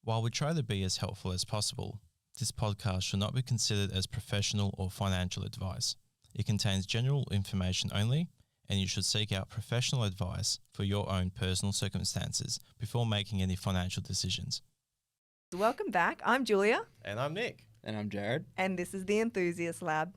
While we try to be as helpful as possible, this podcast should not be considered as professional or financial advice. It contains general information only, and you should seek out professional advice for your own personal circumstances before making any financial decisions. Welcome back. I'm Julia. And I'm Nick. And I'm Jarrod. And this is the Enthusiast Lab.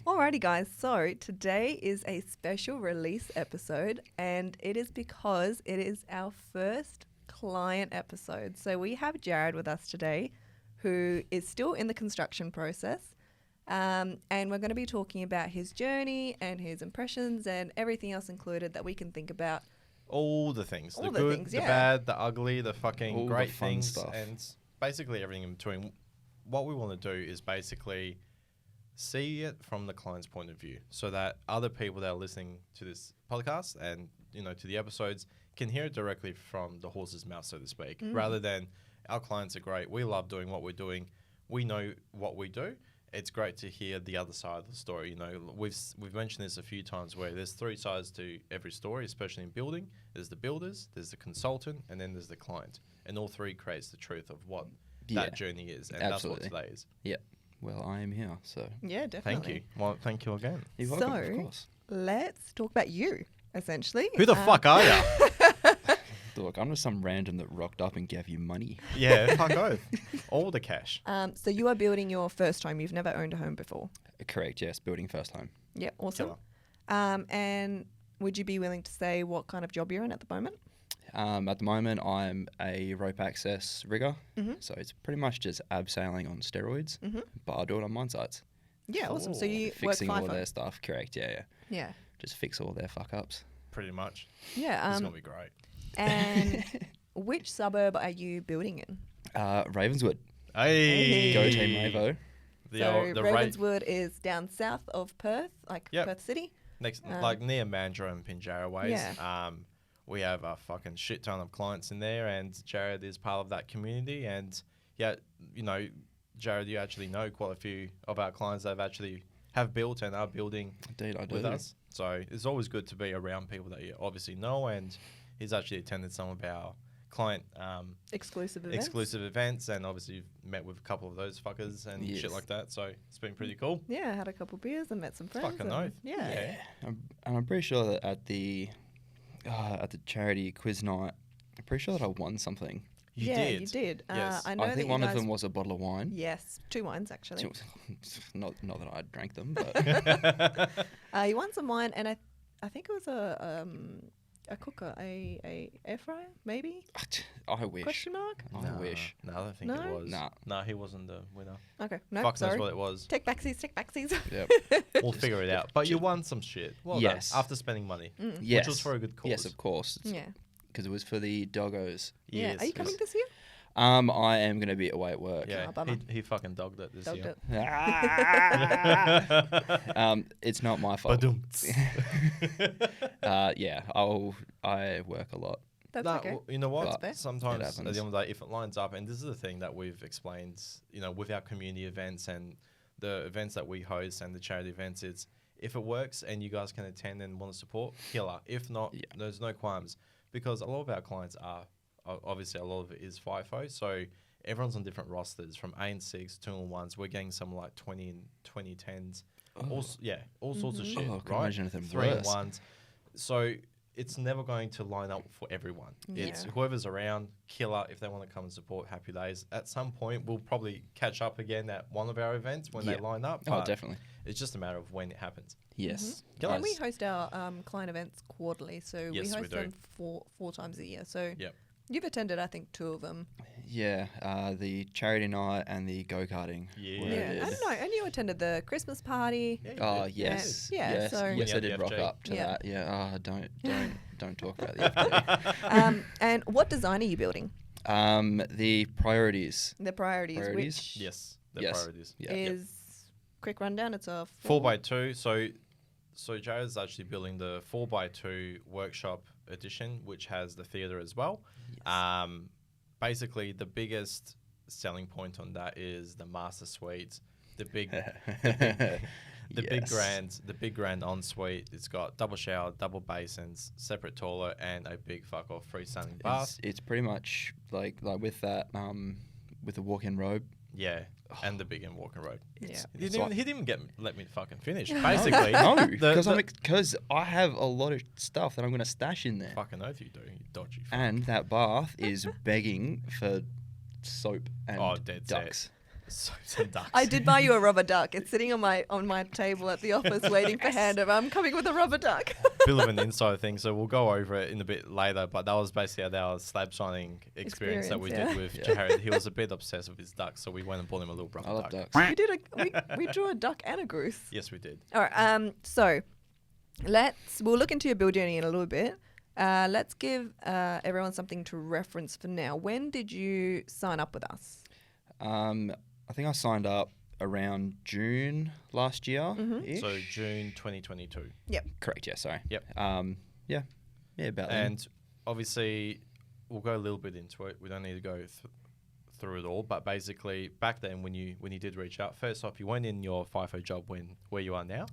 Alrighty guys, so today is a special release episode and it is because it is our first client episode. So we have Jarrod with us today who is still in the construction process and we're going to be talking about his journey and his impressions and everything else included that we can think about. All the things. All the the good, things, the yeah. bad, the ugly, the fucking All the great fun things. stuff. And basically everything in between. What we want to do is basically see it from the client's point of view so that other people that are listening to this podcast and, you know, to the episodes can hear it directly from the horse's mouth, so to speak, rather than our clients are great. We love doing what we're doing. We know what we do. It's great to hear the other side of the story. You know, we've mentioned this a few times where there's three sides to every story, especially in building. There's the builders, there's the consultant, and then there's the client. And all three creates the truth of what that journey is. And Absolutely. that's what today is. Yeah. Well, I am here, so Yeah, definitely. Thank you. Well, thank you again. you're welcome, So- of course. Let's talk about you, essentially. Who the fuck are you? Look, I'm just some random that rocked up and gave you money. Yeah, fuck oath. All the cash. So you are building your first home. You've never owned a home before. Correct, yes. Building first home. Yeah, awesome. Killer. And would you be willing to say what kind of job you're in at the moment? At the moment, I'm a rope access rigger. So it's pretty much just abseiling on steroids, but I do it on mine sites. Yeah, awesome. So Cool. you Fixing work all FIFO. their stuff. Correct, yeah. Yeah. Just fix all their fuck-ups. Pretty much. Yeah. It's going to be great. And which suburb are you building in? Ravenswood. Hey. Go Team Ravo. So Ravenswood is down south of Perth, like Yep. Perth City. Next, like near Mandurah and Pinjarra ways. Yeah. We have a fucking shit ton of clients in there, and Jarrod is part of that community. And yeah, you know, Jarrod, you actually know quite a few of our clients that have built and are building Indeed, I do. with us. So it's always good to be around people that you obviously know. And he's actually attended some of our client Exclusive events. exclusive events, and obviously you've met with a couple of those fuckers and Yes. shit like that. So it's been pretty cool. Yeah, I had a couple beers and met some friends. Fucking and oath. Yeah. And I'm pretty sure that at the charity quiz night, I'm pretty sure that I won something. You Yeah, did. you did. Yes. I know I that think you one of guys- them was a bottle of wine. Yes, 2 wines actually. Not that I drank them, but You won some wine, and I think it was a cooker, a air fryer, maybe? I wish. Question mark? I wish. No, I don't think it No? was. Nah. No, he wasn't the winner. Okay, no, Fuck sorry. knows what it was. Take backsies. Yep. We'll figure it out. But you won some shit. Well Yes. done. After spending money. Yes. Which was for a good cause. Yes, of course. Yeah. Because it was for the doggos. Yeah. Yes, Are you coming yes. this year? I am going to be away at work. Yeah, Oh, bummer. he fucking dogged it this Dogged year. it. It's not my fault. Ba-dum-ts. Yeah, I work a lot. That's No, okay. you know what? That's fair. Sometimes It at the happens. end of the day, if it lines up, and this is the thing that we've explained, you know, with our community events and the events that we host and the charity events, it's if it works and you guys can attend and want to support, killer. If not, Yeah. there's no qualms, because a lot of our clients are obviously a lot of it is FIFO, so everyone's on different rosters from A and 6, 2 and 1s. We're getting some like 20 and 2010s, all sorts of shit, Oh, I can right? imagine anything 3 and worse. 1s. So it's never going to line up for everyone. It's Yeah. whoever's around, killer. If they want to come and support, happy days. At some point, we'll probably catch up again at one of our events when they Yeah. line up. Oh, but definitely. It's just a matter of when it happens. Yes. Killer. And we host our client events quarterly, so Yes, we we host do. them four times a year. So Yep. you've attended, I think, 2 of them. Yeah, the charity night and the go-karting. Yeah. were Yeah, I good. don't know. And you attended the Christmas party. Yeah, you Oh did. yes, Yeah, yes, so- yes. I When you did had rock the FJ. up to Yeah. that. Yeah. Don't talk about the FJ. And what design are you building? The priorities. The priorities, Priorities? which Yes, the Yes. priorities. Yeah. is quick rundown. It's a 4x2. So Jared's actually building the 4x2 workshop edition, which has the theatre as well. Yes. Basically, the biggest selling point on that is the master suite, the big big grand ensuite. It's got double shower, double basins, separate toilet, and a big fuck off freestanding bath. It's pretty much like with that with the walk-in robe. Yeah, and the big and walking robe. Yeah. He like- didn't even let me fucking finish. Basically, No, the- because I have a lot of stuff that I'm going to stash in there. fucking oath you do, you dodgy. Fuck. And that bath is begging for soap and Dead set. ducks. Soaps and ducks. I did buy you a rubber duck. It's sitting on my table at the office waiting for handover. I'm coming with a rubber duck. Bit of an inside thing, so we'll go over it in a bit later. But that was basically our slab signing experience that we Experience, did with yeah. Jarrod. He was a bit obsessed with his ducks, so we went and bought him a little rubber I love duck. ducks. we did we drew a duck and a goose. Yes, we did. All right. So we'll look into your build journey in a little bit. Let's give everyone something to reference for now. When did you sign up with us? I think I signed up around June last year. So June 2022. Correct. Yeah. Sorry. Yep. Yeah. Yeah. About then. And obviously, we'll go a little bit into it. We don't need to go through it all. But basically, back then, when you did reach out, first off, you weren't in your FIFO job where you are now.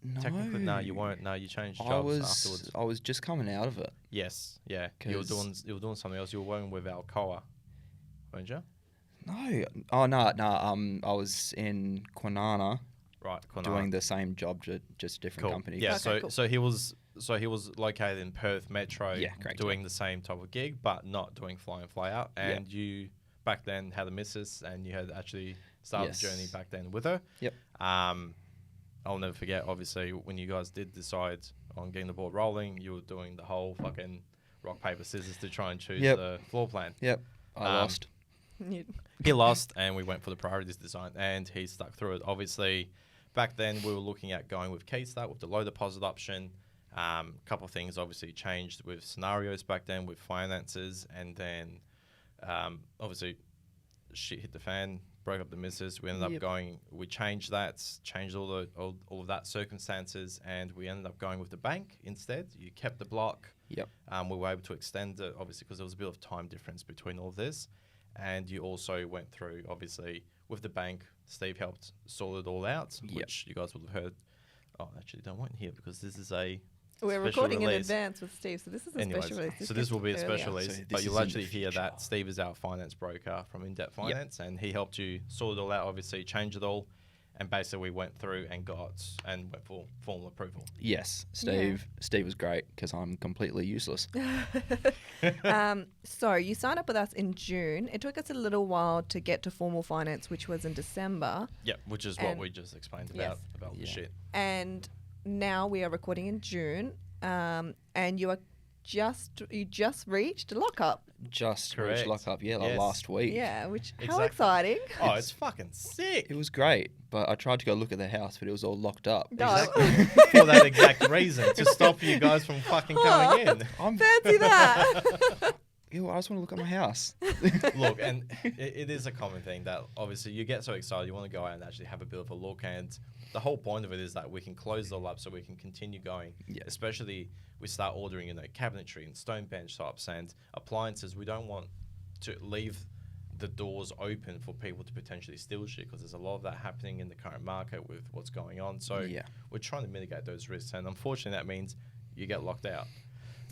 No. Technically, no, you weren't. No, you changed jobs afterwards. I was just coming out of it. Yes, yeah. You were 'Cause- doing something else. You were working with Alcoa, weren't you? No. Oh no. I was in Kwinana Right, Kwinana. doing the same job, just different Cool. company. Yeah, Okay, cool. so he was located in Perth Metro, Yeah, correct, doing the same type of gig, but not doing fly in, fly out. And you back then had a missus, and you had actually started Yes. the journey back then with her. Yep. I'll never forget. Obviously, when you guys did decide on getting the ball rolling, you were doing the whole fucking rock paper scissors to try and choose Yep. the floor plan. Yep. I lost. He lost, and we went for the priorities design, and he stuck through it. Obviously, back then we were looking at going with Keystart with the low deposit option. A couple of things obviously changed with scenarios back then with finances, and then obviously shit hit the fan, broke up the missus. We ended up going. We changed all of that circumstances, and we ended up going with the bank instead. You kept the block. Yep. We were able to extend it, obviously, because there was a bit of time difference between all of this. And you also went through, obviously, with the bank. Steve helped sort it all out, Yep. which you guys would have heard. Oh, actually, don't want here because this is a We're special recording in release. advance with Steve, so this is a Anyways, special release. so this will be a gets special earlier. release, So but this you'll is in actually the hear that future. Steve is our finance broker from In-Depth Finance, and he helped you sort it all out, obviously, change it all. And basically, we went through and went for formal approval. Yes. Steve was great because I'm completely useless. So you signed up with us in June. It took us a little while to get to formal finance, which was in December. Yeah, which is what And- we just explained Yes. about the Yeah. shit. And now we are recording in June. And you just reached lockup. Just Correct. reached lockup. Yeah, like Yes. last week. Yeah, which how Exactly. exciting. Oh, it's fucking sick. It was great, but I tried to go look at the house, but it was all locked up. No. For that exact reason, to stop you guys from fucking coming in. I'm Fancy that. Ew, I just want to look at my house. Look, and it is a common thing that obviously you get so excited, you want to go out and actually have a bit of a look. And the whole point of it is that we can close it all up so we can continue going. Yeah. Especially we start ordering, cabinetry and stone bench tops and appliances. We don't want to leave the doors open for people to potentially steal shit because there's a lot of that happening in the current market with what's going on. So Yeah. we're trying to mitigate those risks. And unfortunately, that means you get locked out.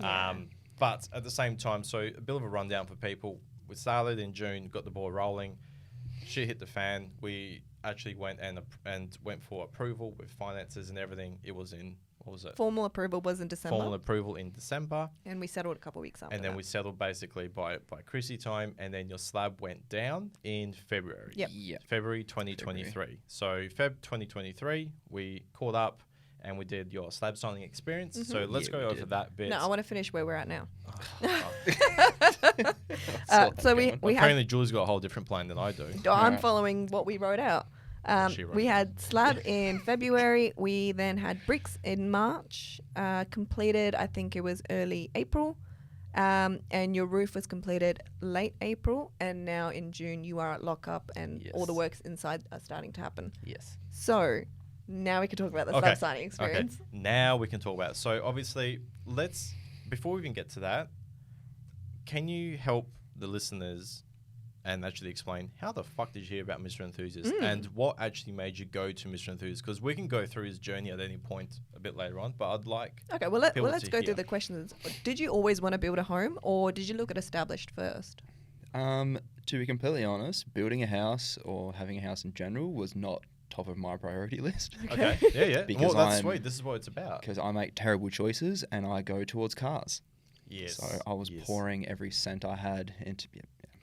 Yeah. But at the same time, so a bit of a rundown for people. We started in June, got the ball rolling. Shit hit the fan. We actually went and went for approval with finances and everything. It was in, what was it? Formal approval was in December, Formal approval in December. and we settled a couple of weeks after And then that. we settled basically by Chrissy time. And then your slab went down in February. Yep. Yeah. February 2023. So Feb 2023, we caught up and we did your slab signing experience. So let's Yeah, go we over did. that bit. No, I want to finish where we're at now. That's So what we I'm we had. Apparently, Julie's got a whole different plan than I do. I'm Yeah. following what we wrote out. She wrote We it. had slab in February. We then had bricks in March. Completed, I think it was early April, And your roof was completed late April, and now in June you are at lockup, and all the Yes. works inside are starting to happen. Yes. So now we can talk about the Okay. slab signing experience. Okay, now we can talk about it. So obviously, before we even get to that, can you help the listeners and actually explain how the fuck did you hear about Mr. Enthusiast and what actually made you go to Mr. Enthusiast? Because we can go through his journey at any point a bit later on, but I'd like... Okay, well, people let's to go hear. through the questions. Did you always want to build a home, or did you look at established first? To be completely honest, building a house or having a house in general was not top of my priority list. Okay, yeah. Because Well, that's I'm- sweet. This is what it's about. Because I make terrible choices and I go towards cars. Yes. So I was yes. pouring every cent I had into.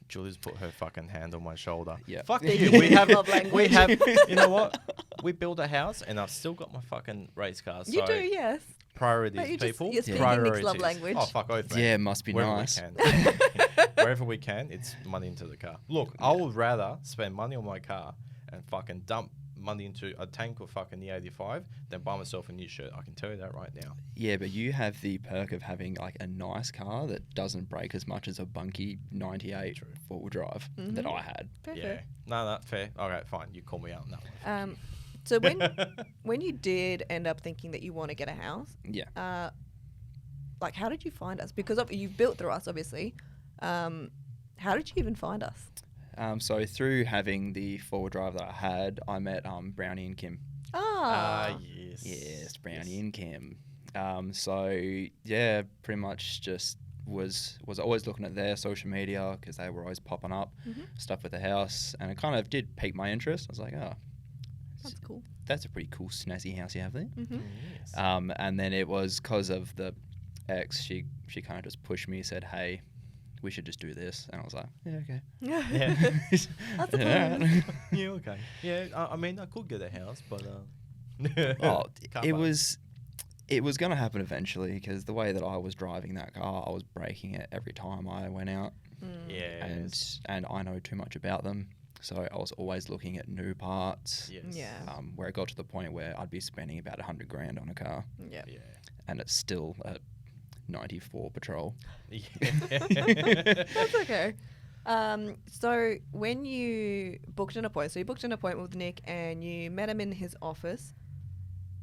Julie's put her fucking hand on my shoulder. Yeah. Fuck The you. We have, love language. we have, you know what? We build a house and I've still got my fucking race car. You so do, yes. priorities, But people. you're speaking priorities. Nick's love language. Oh, fuck oath, mate. Yeah, must be Wherever nice. we can. Wherever we can, it's money into the car. Look, I would rather spend money on my car and fucking dump money into a tank of fucking the 85 than buy myself a new shirt. I can tell you that right now. Yeah, but you have the perk of having like a nice car that doesn't break as much as a bunky 98 four-wheel drive that I had. Fair, Yeah. fair. No, fair. All right, fine. You call me out on that one. So when you did end up thinking that you want to get a house, Yeah. like how did you find us? Because you built through us, obviously. How did you even find us? So through having the four-wheel drive that I had, I met Brownie and Kim. Yes. Yes, Brownie and Kim. So yeah, pretty much just was always looking at their social media because they were always popping up stuff with the house, and it kind of did pique my interest. I was like, oh, That's cool. that's a pretty cool snazzy house you have there. Yes. And then it was because of the ex, she kind of just pushed me, said, hey, we should just do this, and I was like, yeah, okay. Yeah. That's a Yeah. plan. Yeah, okay. Yeah, I mean, I could get a house, but... Oh, Can't it buy was going to happen eventually because the way that I was driving that car, I was breaking it every time I went out, Yes. and I know too much about them, so I was always looking at new parts. Yes. Yeah. Where it got to the point where I'd be spending about $100,000 on a car, Yeah. Yeah. and it's still a 94 Patrol. Yeah. That's okay. So when you booked an appointment, so you booked an appointment with Nick and you met him in his office.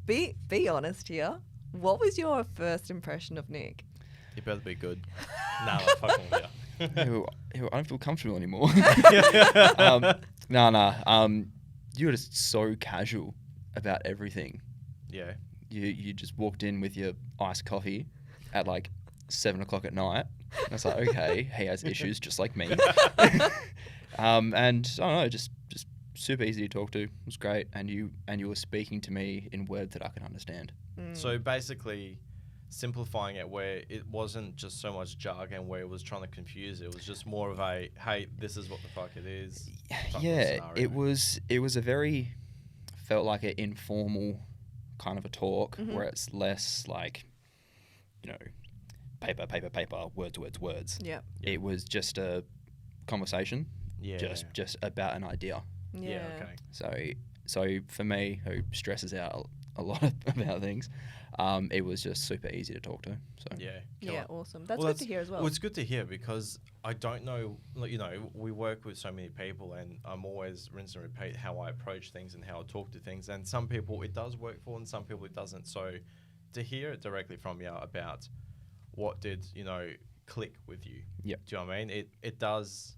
Be honest here. What was your first impression of Nick? You better be good. Nah, I'm fucking with you. I don't feel comfortable anymore. You were just so casual about everything. Yeah. You just walked in with your iced coffee at like 7 o'clock at night. And I was like, okay, he has issues just like me. And I don't know, just super easy to talk to. It was great, and you were speaking to me in words that I could understand. So basically, simplifying it where it wasn't just so much jargon where it was trying to confuse. It was just more of a, hey, this is what the fuck it is. type of Yeah, scenario. it was a very felt like an informal kind of a talk where it's less like, you know, paper, words. Yeah. It was just a conversation, Yeah. just about an idea. Yeah. Okay. So for me, who stresses out a lot about things, it was just super easy to talk to. So Yeah. Yeah, killer. awesome. That's Well, good to hear as well. Well, it's good to hear because I don't know, like, you know, we work with so many people and I'm always rinse and repeat how I approach things and how I talk to things. And some people it does work for and some people it doesn't. So to hear it directly from you about what did, you know, click with you. Yep. Do you know what I mean? It does,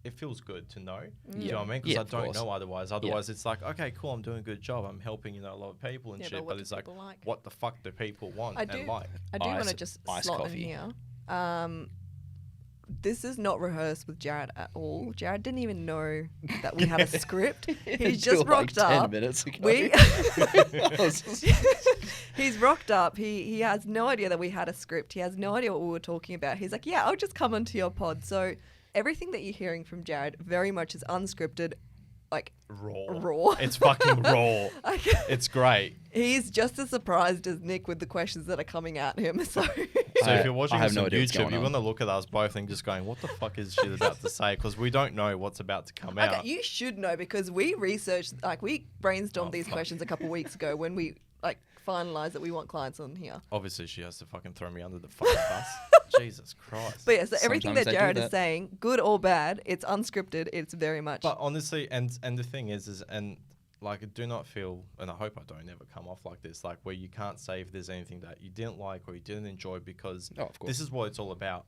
it feels good to know. Do you Yeah. know what I mean? Because Yeah, I of don't course. know otherwise. Otherwise, it's like, okay, cool, I'm doing a good job. I'm helping, you know, a lot of people and Yeah, shit. but what But do it's like, people like? what the fuck do people want I and do- like? I do want to Iced- just iced slot coffee. in here. This is not rehearsed with Jarrod at all. Jarrod didn't even know that we had a script. He Until, just rocked like 10 up. minutes ago. We I was just- He's rocked up. He has no idea that we had a script. He has no idea what we were talking about. He's like, yeah, I'll just come onto your pod. So everything that you're hearing from Jarrod very much is unscripted, like raw. It's fucking raw. Like, It's great. he's just as surprised as Nick with the questions that are coming at him. So So I- if you're watching I have this no on idea what's YouTube, going you're on. going to look at us both and just going, what the fuck is she about to say? Because we don't know what's about to come okay, out. you should know because we researched, like we brainstormed Oh, these fuck. questions a couple weeks ago when we like finalized that we want clients on here. Obviously, she has to fucking throw me under the fucking bus. Jesus Christ. But yeah, so everything Sometimes that they do Jarrod is that. saying, good or bad, it's unscripted. It's very much. But honestly, and the thing is like, do not feel, and I hope I don't ever come off like this, like where you can't say if there's anything that you didn't like or you didn't enjoy, because Of course. this is what it's all about.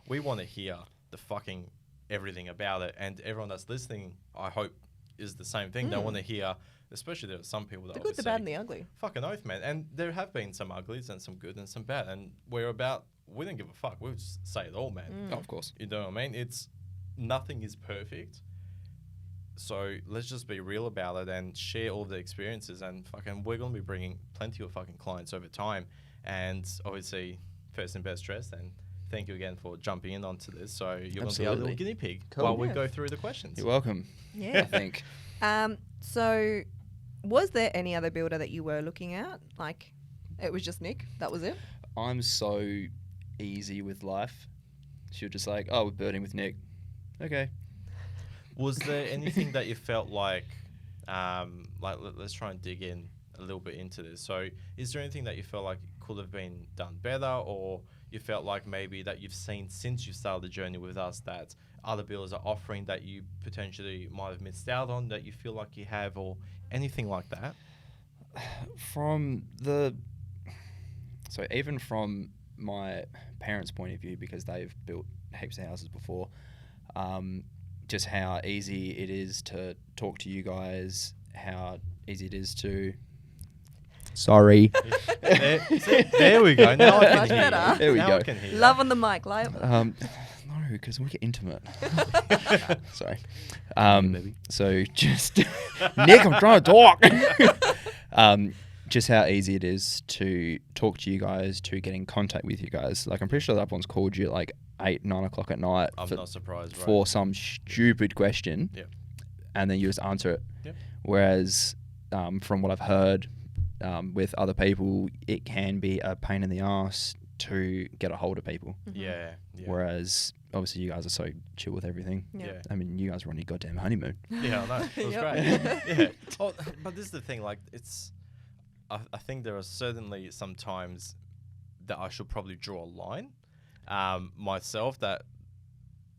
We want to hear the fucking everything about it, and everyone that's listening, I hope, is the same thing. They want to hear, especially there are some people that the good, the bad, and the ugly. fucking oath, man. And there have been some uglies and some good and some bad, and we don't give a fuck. We'll just say it all, man. Oh, of course. You know what I mean? Nothing is perfect. So let's just be real about it and share all the experiences, and fucking we're going to be bringing plenty of fucking clients over time. And obviously, first and best dressed, and thank you again for jumping in onto this. So you're going to be our little Absolutely. guinea pig Cool. while we Yeah. go through the questions. You're welcome. Yeah. I think. So, was there any other builder that you were looking at? Like, it was just Nick. That was it. I'm so easy with life. She was just like, oh, we're birding with Nick. Okay. Was there anything that you felt like let's try and dig in a little bit into this. So is there anything that you felt like could have been done better, or you felt like maybe that you've seen since you started the journey with us that other builders are offering that you potentially might have missed out on, that you feel like you have, or anything like that? So even from my parents' point of view, because they've built heaps of houses before, just how easy it is to talk to you guys, how easy it is to... Sorry. There we go. Now I can Much hear you. better. There we Now go. I can hear you. Love on the mic, live. No, because we get intimate. Sorry. So just... Nick, I'm trying to talk! Just how easy it is to talk to you guys, to get in contact with you guys. Like, I'm pretty sure that everyone's called you at like 8, 9 o'clock at night I'm not surprised, right? for some stupid question, Yep. and then you just answer it. Yep. Whereas, from what I've heard with other people, it can be a pain in the ass to get a hold of people. Yeah. Whereas, obviously, you guys are so chill with everything. Yeah. I mean, you guys were on your goddamn honeymoon. Yeah, I know. It was Yep. great. Yeah. Oh, but this is the thing, like, I think there are certainly some times that I should probably draw a line myself, that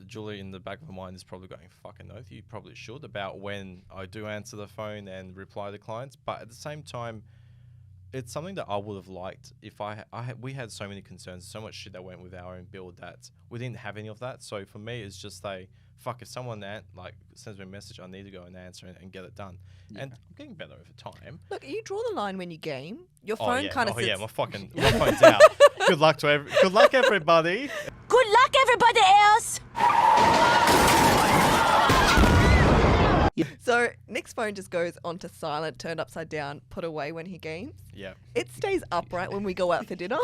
Julie in the back of my mind is probably going, fucking oath, you probably should, about when I do answer the phone and reply to clients. But at the same time, it's something that I would have liked if we had so many concerns, so much shit that went with our own build that we didn't have any of that. So for me, it's just fuck, if someone sends me a message, I need to go and answer it and get it done. Yeah. And I'm getting better over time. Look, you draw the line when you game. Your Oh, phone yeah. kind of sits. Yeah, my phone's out. Good luck everybody. Good luck, everybody else! So Nick's phone just goes onto silent, turned upside down, put away when he games. Yeah. It stays upright when we go out for dinner.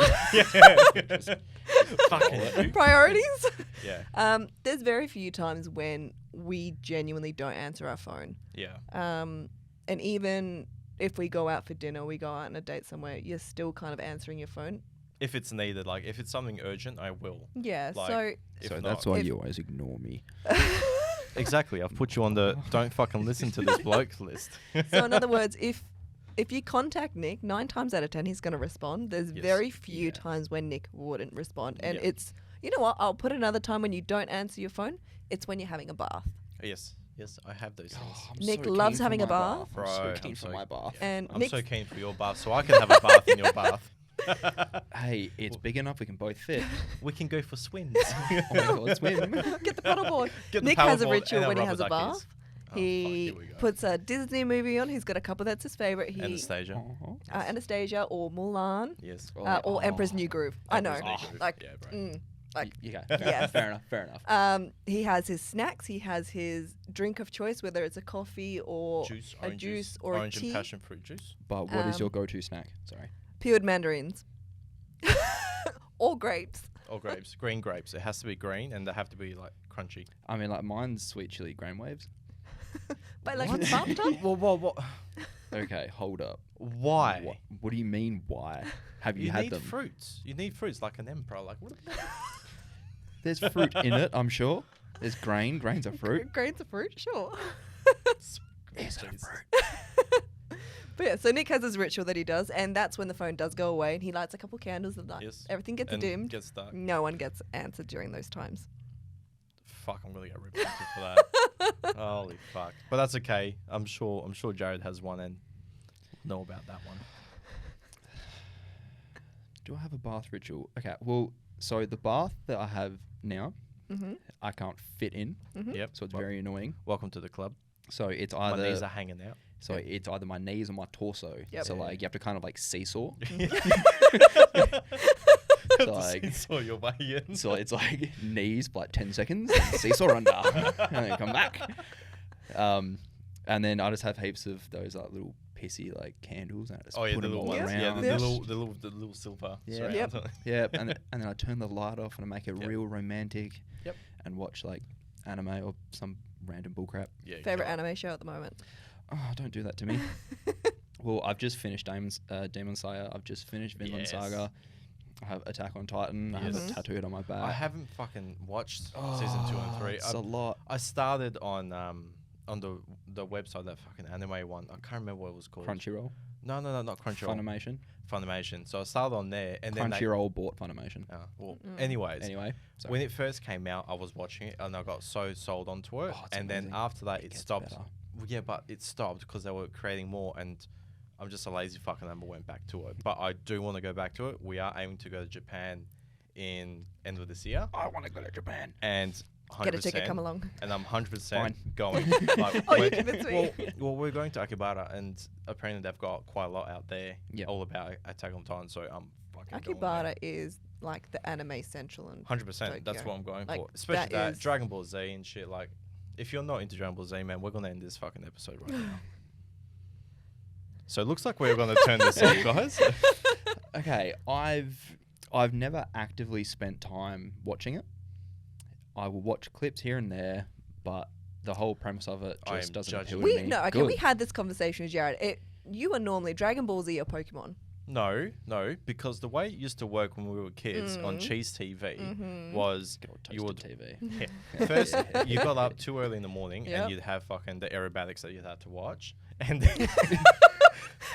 Fucking Priorities. yeah. There's very few times when we genuinely don't answer our phone. Yeah. And even if we go out for dinner, we go out on a date somewhere, you're still kind of answering your phone. If it's needed, like if it's something urgent, I will. Yeah. Like, So If So not, that's why if- you always ignore me. exactly. I've put you on the don't fucking listen to this bloke list. So in other words, if you contact Nick, 9 times out of 10 he's going to respond. There's Yes. very few Yeah. times when Nick wouldn't respond, and Yeah. it's, you know what? I'll put another time when you don't answer your phone. It's when you're having a bath, Yes, I have those things. I'm Nick so loves keen for having my a bath. I'm so Right, keen I'm for so- my bath. and I'm Nick's so keen for your bath, so I can have a bath in your bath. Hey, it's big enough. We can both fit. We can go for swims. Oh my god, swim. get the paddleboard. Get the Nick has a paddleboard ritual and our when he rubber has a duckies. bath. Oh, He fuck, here we go. puts a Disney movie on. He's got a couple that's his favorite. He Anastasia. Anastasia or Mulan Yes. or Emperor's New Groove. I know, Emperor's New Groove. like, Yeah, bro. like. You go. Yes. Fair enough. He has his snacks. He has his drink of choice, whether it's a coffee or Juice, a orange juice or orange a tea. and passion fruit juice. But what is your Um, go-to snack? Sorry. Peeled mandarins. Or grapes. Or grapes, green grapes. It has to be green, and they have to be like crunchy. I mean, like mine's sweet chili grain waves. But like in the bathtub? What? Okay, hold up. Why? What do you mean? Why? Have you, You had need them? fruits. You need fruits like an emperor. Like what? There's fruit in it, I'm sure. There's grain. Grain's a fruit. Grains of fruit, sure. It's a Jesus. fruit. But yeah, so Nick has his ritual that he does, and that's when the phone does go away, and he lights a couple candles, and everything gets And dimmed. gets dark. No one gets answered during those times. Fuck, I'm gonna get reported for that. Holy fuck! But that's okay. I'm sure Jarrod has one and know about that one. Do I have a bath ritual? Okay, well, so the bath that I have now, I can't fit in, Yep. so it's very annoying. Welcome to the club. So it's My either knees are hanging out. so it's either my knees or my torso. Yep. So like you have to kind of like seesaw. So like saw your way in. so it's like knees for like 10 seconds, seesaw under, and then come back. And then I just have heaps of those like little pissy like candles, and I just Oh yeah, put the them little all ones. around. Yeah, Yep. the little silver. Yeah. surround. Yep. Yeah, and then I turn the light off and I make it Yep. real romantic. Yep. And watch like anime or some random bullcrap. Yeah. Favorite sure. anime show at the moment? Oh, don't do that to me. Well, I've just finished Demon Slayer. I've just finished Vinland Yes. Saga. I have Attack on Titan. I have Yes. it tattooed on my back. I haven't fucking watched season 2 and 3. It's a lot. I started on the website, that fucking anime one. I can't remember what it was called. Crunchyroll. No, not Crunchyroll. Funimation. Funimation. So I started on there, and then Crunchyroll bought Funimation. anyways, Anyway, sorry. when it first came out, I was watching it, and I got so sold onto it. Oh, it's And then amazing. after that, it gets stopped. better. Well, yeah, but it stopped because they were creating more, and I'm just a lazy fucking number went back to it. But I do want to go back to it. We are aiming to go to Japan in end of this year, I want to go to Japan. and 100%, Get a ticket, come along. and I'm 100% Fine. going. Like, Oh, you we're- convinced me. well, we're going to Akibara, and apparently they've got quite a lot out there, Yep. all about Attack on Titan. So I'm fucking going Akibara there. is like the anime central and 100%. That's Tokyo. what I'm going Like, for. Especially that that is- Dragon Ball Z and shit. Like, if you're not into Dragon Ball Z, man, we're gonna end this fucking episode right now. So it looks like we're gonna turn this off, guys. Okay, I've never actively spent time watching it. I will watch clips here and there, but the whole premise of it I just am doesn't judging appeal you. to me. No, okay, Good. we had this conversation with Jarrod. You are normally Dragon Ball Z or Pokemon. No, because the way it used to work when we were kids on Cheese TV was Good old you would toasted TV. first you got up too early in the morning Yep. and you'd have fucking the aerobatics that you'd have to watch, and then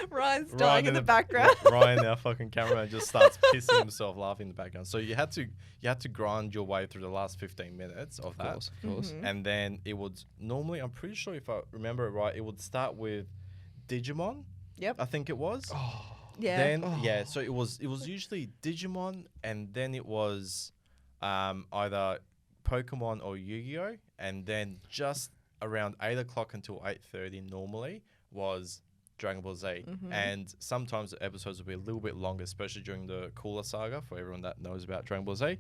Ryan's dying in the Ryan, background. Ryan, our fucking cameraman, just starts pissing himself laughing in the background. So you had to grind your way through the last 15 minutes of that. Of course. And then it would normally, I'm pretty sure if I remember it right, it would start with Digimon. Yep. I think it was. Yeah. Then so it was usually Digimon, and then it was either Pokemon or Yu-Gi-Oh, and then just around 8 o'clock until 8:30 normally was Dragon Ball Z. And sometimes the episodes would be a little bit longer, especially during the Cooler Saga. For everyone that knows about Dragon Ball Z,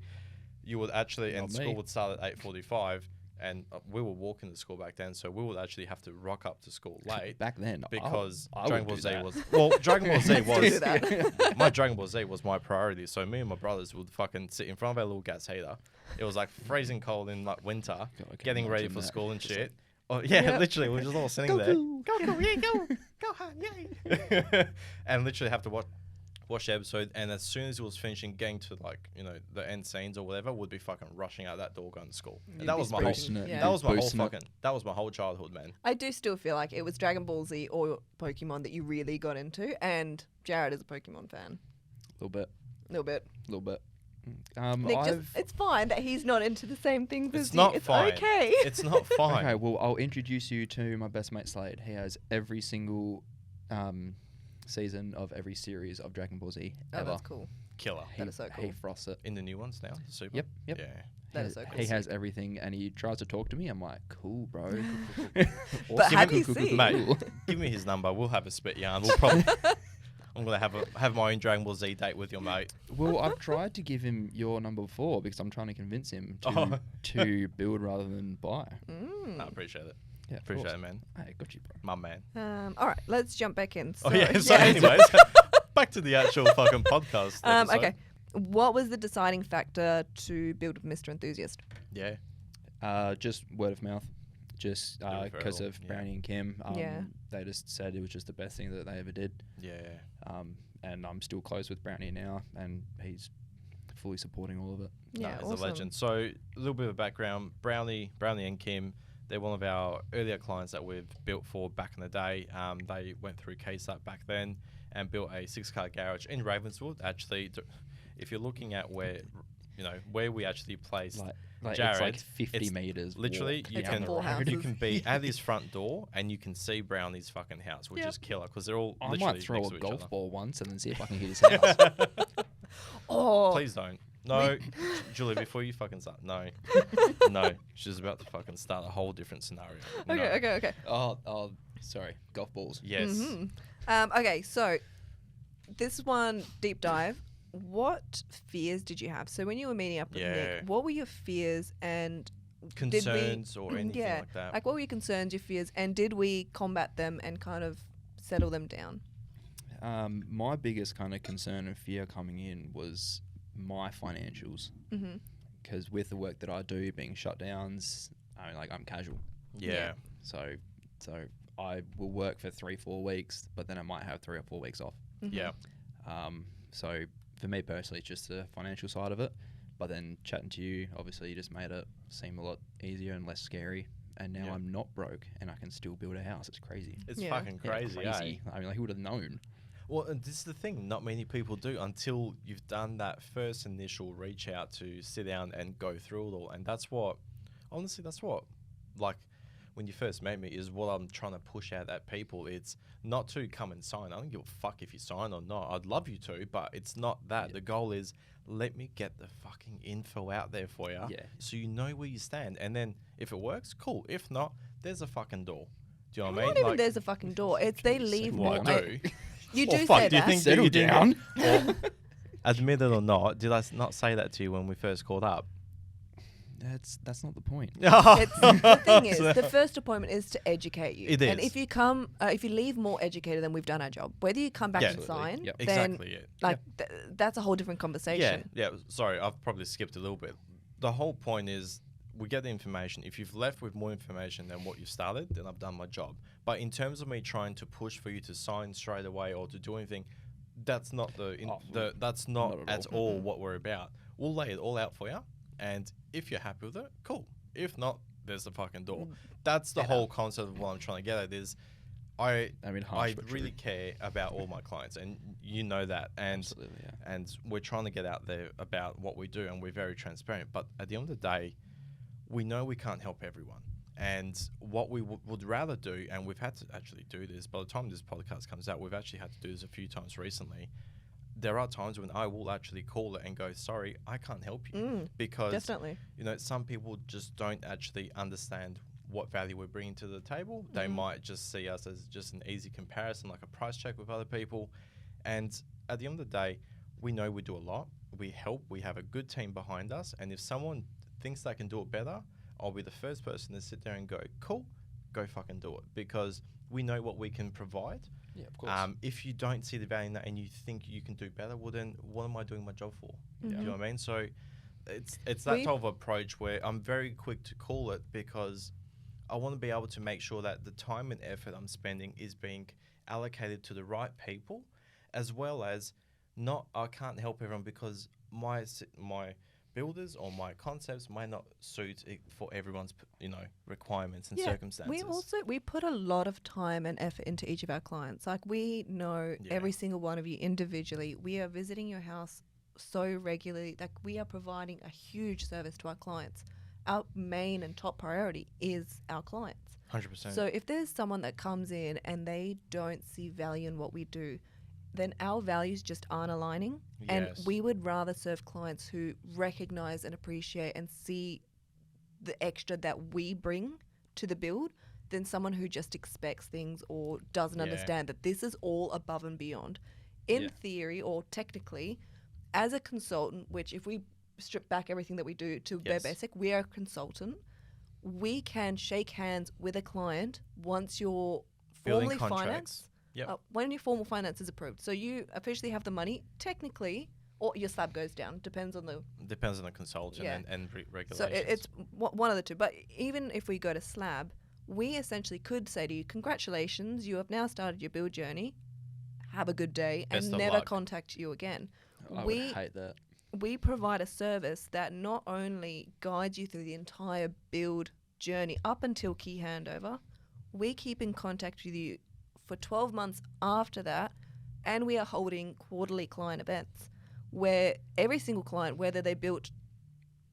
you would actually, and Not school me. would start at 8:45. And we were walking to school back then, so we would actually have to rock up to school late Back then, because I Dragon would Ball do Z that. was Dragon Ball Z do was that. my Dragon Ball Z was my priority. So me and my brothers would fucking sit in front of our little gas heater. It was like freezing cold in like winter, God, I can getting ready imagine for that. school and Just shit. Oh yeah, Yep. literally, we're just all sitting there. Go, yeah, go, Han, yay! And literally have to watch the episode, and as soon as it was finishing, getting to like the end scenes or whatever, would be fucking rushing out that door going to school. And that be was my whole boosting it. Yeah. that was my whole Boosting it. fucking that was my whole childhood, man. I do still feel like it was Dragon Ball Z or Pokemon that you really got into, and Jarrod is a Pokemon fan. little bit. A little bit. Nick, it's fine that he's not into the same things as It's you. not It's fine. okay. It's not fine. Okay, well, I'll introduce you to my best mate Slade. He has every single season of every series of Dragon Ball Z Oh, ever. that's cool. Killer. That is so He cool. froths it. In the new ones now, the Super. Yep. Yeah. That is so cool. He has everything, and he tries to talk to me. I'm like, cool, bro. But how do you Cool, cool, see? cool, Mate, cool. give me his number. We'll have a spit yarn. We'll probably. I'm gonna have my own Dragon Ball Z date with your mate. Well, I've tried to give him your number before because I'm trying to convince him to Oh. to build rather than buy. I appreciate it. Yeah, of Appreciate course. it, man. Hey, got you, bro. My man. All right, let's jump back in. Oh yeah. So, yeah. anyways, back to the actual fucking podcast. episode. Okay. What was the deciding factor to build with Mr Enthusiast? Yeah. Just word of mouth. Just because referral, of yeah. Brownie and Kim. Yeah. They just said it was just the best thing that they ever did. Yeah. And I'm still close with Brownie now, and he's fully supporting all of it. Yeah, He's awesome. a legend. So a little bit of background: Brownie and Kim. They're one of our earlier clients that we've built for back in the day. They went through KSAP back then and built a 6-car garage in Ravenswood. Actually, if you're looking at where we actually placed Like Jarrod, it's like 50 meters. literally walk you down can the four road. houses. you can be at his front door and you can see Brownie's fucking house, which is killer because they're all I literally might throw next a to each golf other. ball once and then see if I can hit his house. Oh, Please don't. No, Julie, before you fucking start. No. No. She's about to fucking start a whole different scenario. No. okay. oh, sorry, golf balls. Yes. Okay, so this one deep dive. What fears did you have? So when you were meeting up with Yeah. Nick, what were your fears and Concerns or anything like that. Like what were your concerns, your fears, and did we combat them and kind of settle them down? My biggest kind of concern and fear coming in was my financials, because with the work that I do, being shutdowns, I'm casual. Yeah. So I will work for 3-4 weeks, but then I might have 3 or 4 weeks off. Yeah. So for me personally, it's just the financial side of it. But then chatting to you, obviously, you just made it seem a lot easier and less scary. And now Yeah. I'm not broke, and I can still build a house. It's crazy. It's Yeah. fucking crazy, Yeah, eh? I mean, like, who would have known? Well, and this is the thing. Not many people do until you've done that first initial reach out to sit down and go through it all. And that's what, honestly, like, when you first met me, is what I'm trying to push out at people. It's not to come and sign. I don't give a fuck if you sign or not. I'd love you to, but it's not that. Yeah. The goal is let me get the fucking info out there for you, Yeah. so you know where you stand. And then if it works, cool. If not, there's a fucking door. Do you know what I Not mean? even there's a fucking door. It's they leave Well, more. I do. You Well, do fuck, say do you that. think- Settle you didn't- down. Well, admit it or not, did I not say that to you when we first called up? That's not the point. It's, the thing is, the first appointment is to educate you. It And is. if you come, if you leave more educated, then we've done our job. Whether you come back Yeah. and Absolutely. sign, Yep. then Exactly it. like that's a whole different Yeah, conversation. yeah. Sorry, I've probably skipped a little bit. The whole point is we get the information. If you've left with more information than what you started, then I've done my job. But in terms of me trying to push for you to sign straight away or to do anything, that's not that's not, Not at at all what we're about. We'll lay it all out for you, and if you're happy with it, cool. If not, there's the fucking door. That's the whole concept of what I'm trying to get at. Is I harsh but really true. care about all my clients, and you know that, and Absolutely, yeah. and we're trying to get out there about what we do, and we're very transparent. But at the end of the day, we know we can't help everyone. And what we would rather do, and we've had to actually do this, by the time this podcast comes out, we've actually had to do this a few times recently. There are times when I will actually call it and go, sorry, I can't help you. Because, Definitely. some people just don't actually understand what value we're bringing to the table. They might just see us as just an easy comparison, like a price check with other people. And at the end of the day, we know we do a lot. We help. We have a good team behind us. And if someone thinks they can do it better, I'll be the first person to sit there and go, cool, go fucking do it. Because we know what we can provide. Yeah, of course. If you don't see the value in that and you think you can do better, well then what am I doing my job for? Do you know what I mean? So it's that We- type of approach where I'm very quick to call it because I want to be able to make sure that the time and effort I'm spending is being allocated to the right people, as well as I can't help everyone because my builders or my concepts might not suit it for everyone's requirements and circumstances. We put a lot of time and effort into each of our clients. Like we know every single one of you individually. We are visiting your house so regularly. Like we are providing a huge service to our clients. Our main and top priority is our clients. 100%. So if there's someone that comes in and they don't see value in what we do, then our values just aren't aligning. And Yes. we would rather serve clients who recognize and appreciate and see the extra that we bring to the build than someone who just expects things or doesn't understand that this is all above and beyond. In theory or technically, as a consultant, which if we strip back everything that we do to bare basic, we are a consultant. We can shake hands with a client once you're Building formally contracts. financed. Yep. When your formal finance is approved. So you officially have the money, technically, or your slab goes down. Depends on the... Depends on the consultant Yeah. and So regulations. it's one of the two. But even if we go to slab, we essentially could say to you, congratulations, you have now started your build journey. Have a good day. Best and of never luck. contact you again. I would hate that. We provide a service that not only guides you through the entire build journey up until key handover. We keep in contact with you for 12 months after that, and we are holding quarterly client events where every single client, whether they built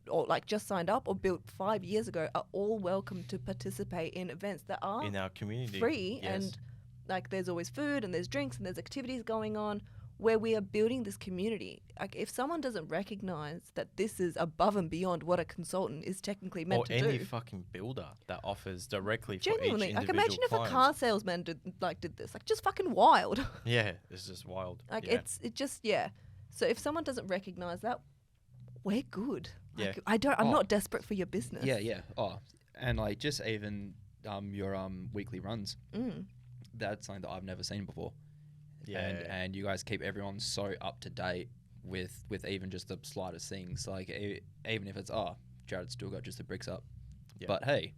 or like just signed up or built 5 years ago, are all welcome to participate in events that are In our community. free. Yes. And like there's always food and there's drinks and there's activities going on where we are building this community. Like if someone doesn't recognize that this is above and beyond what a consultant is technically meant or to any do. fucking builder that offers directly for Genuinely, each like individual imagine if client. a car salesman did this, like just fucking wild. Yeah, it's just wild. Like yeah. it just, yeah. So if someone doesn't recognize that, we're good. Yeah. Like, I'm Oh. not desperate for your business. Yeah. Oh, and like just even your weekly runs. Mm. That's something that I've never seen before. Yeah. And you guys keep everyone so up to date with even just the slightest things. Like even if it's Jarrod's still got just the bricks up, Yeah. but hey,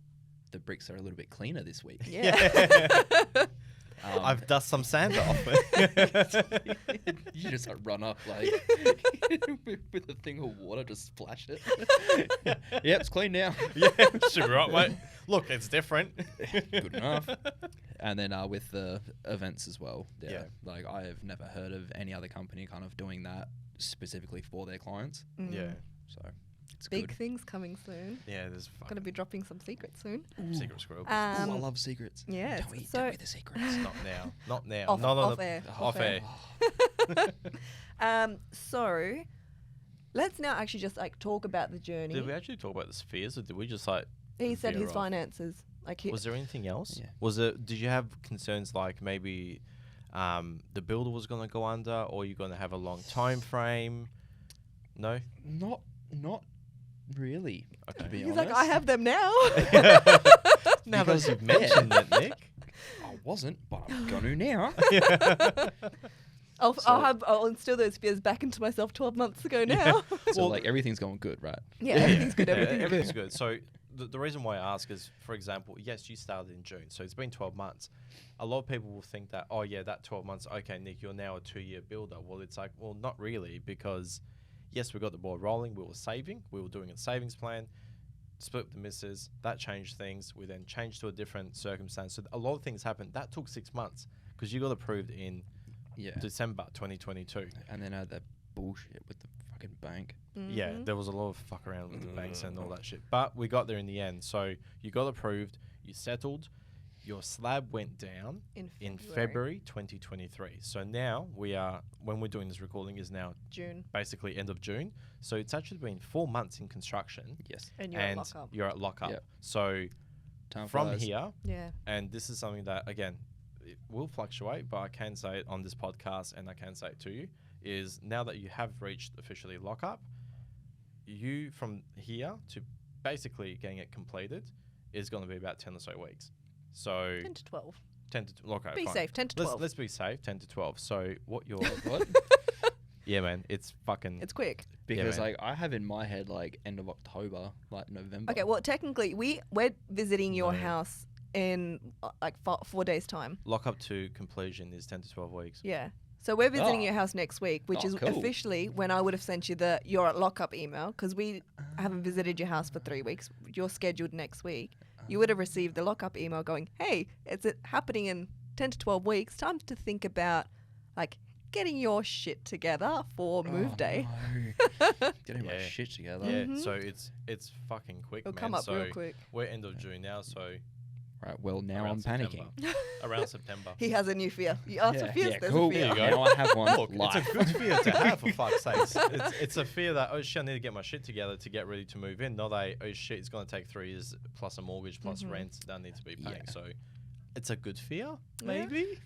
the bricks are a little bit cleaner this week. Yeah. I've dust some sand off it. You just like run up like with a thing of water, just splash it. Yep, it's clean now. Yeah, should be right, mate. Look, it's different. Good enough. And then with the events as well. Yeah. Like I have never heard of any other company kind of doing that specifically for their clients. Mm. Yeah. So it's Big good. things coming soon. Yeah, there's Going to be dropping some secrets soon. secret squirrel. Ooh, I love secrets. yes, Tell me so- the secrets. Not now. Not now. Off, Not on off the air. off air. So let's now actually just like talk about the journey. Did we actually talk about the spheres, or did we just like? He said veer his off? finances. Like he, Was there anything else? Yeah. Was it? Did you have concerns like maybe the builder was going to go under, or you're going to have a long time frame? No. Not really. Okay. To be he's honest. like, I have them now. Now that Because- you've mentioned it, Nick. I wasn't, but I'm gonna now. I'll instill those fears back into myself 12 months ago now. So like everything's going good, right? Yeah, everything's good. Yeah, Everything's good. good. So the reason why I ask is, for example, yes, you started in June, so it's been 12 months. A lot of people will think that, oh yeah, that 12 months, okay, Nick, you're now a 2-year builder. Well, it's like, well, not really, because yes, we got the ball rolling. We were saving. We were doing a savings plan. Split with the missus. That changed things. We then changed to a different circumstance. So a lot of things happened. That took 6 months because you got approved in Yeah. December 2022. And then that bullshit with the fucking bank. Yeah, Mhm. there was a lot of fuck around with the banks and all that shit. But we got there in the end. So you got approved. You settled. Your slab went down in February 2023. So now we are, when we're doing this recording, is now June, basically end of June. So it's actually been 4 months in construction. Yes. and you're and at lockup. you're at lockup. Yep. So Time from flies. here, Yeah. and this is something that, again, it will fluctuate, but I can say it on this podcast and I can say it to you, is now that you have reached officially lockup, you from here to basically getting it completed is going to be about 10 or so weeks. So 10 to 12. 10 to okay, Be fine. safe. 10 to 12. Let's be safe. 10 to 12. So what you're what? Yeah, man, it's fucking. It's quick. Because man. like I have in my head like end of October, like November. Okay, well, technically, we're visiting your No. house in like 4 days' time. Lockup to completion is 10 to 12 weeks. Yeah. So we're visiting Oh. your house next week, which Oh, is cool. officially when I would have sent you the you're at lockup email because we haven't visited your house for 3 weeks. You're scheduled next week. You would have received the lockup email going, hey, it's happening in 10 to 12 weeks. Time to think about like getting your shit together for move day. No. Getting my Yeah. shit together. Yeah, Mhm. so it's fucking quick, It'll man. come up so real quick. we're end of June now, so Right. Well, now around I'm panicking. September. Around September. He has a new fear. You ask for fears, there's cool. a fear. There you go. Now I have one. Look, live. it's a good fear to have, for fuck's sakes. It's a fear that, oh shit, I need to get my shit together to get ready to move in. Not a, oh shit, it's going to take 3 years plus a mortgage plus Mhm. rent that I need to be paying. Yeah. So it's a good fear, Yeah. maybe?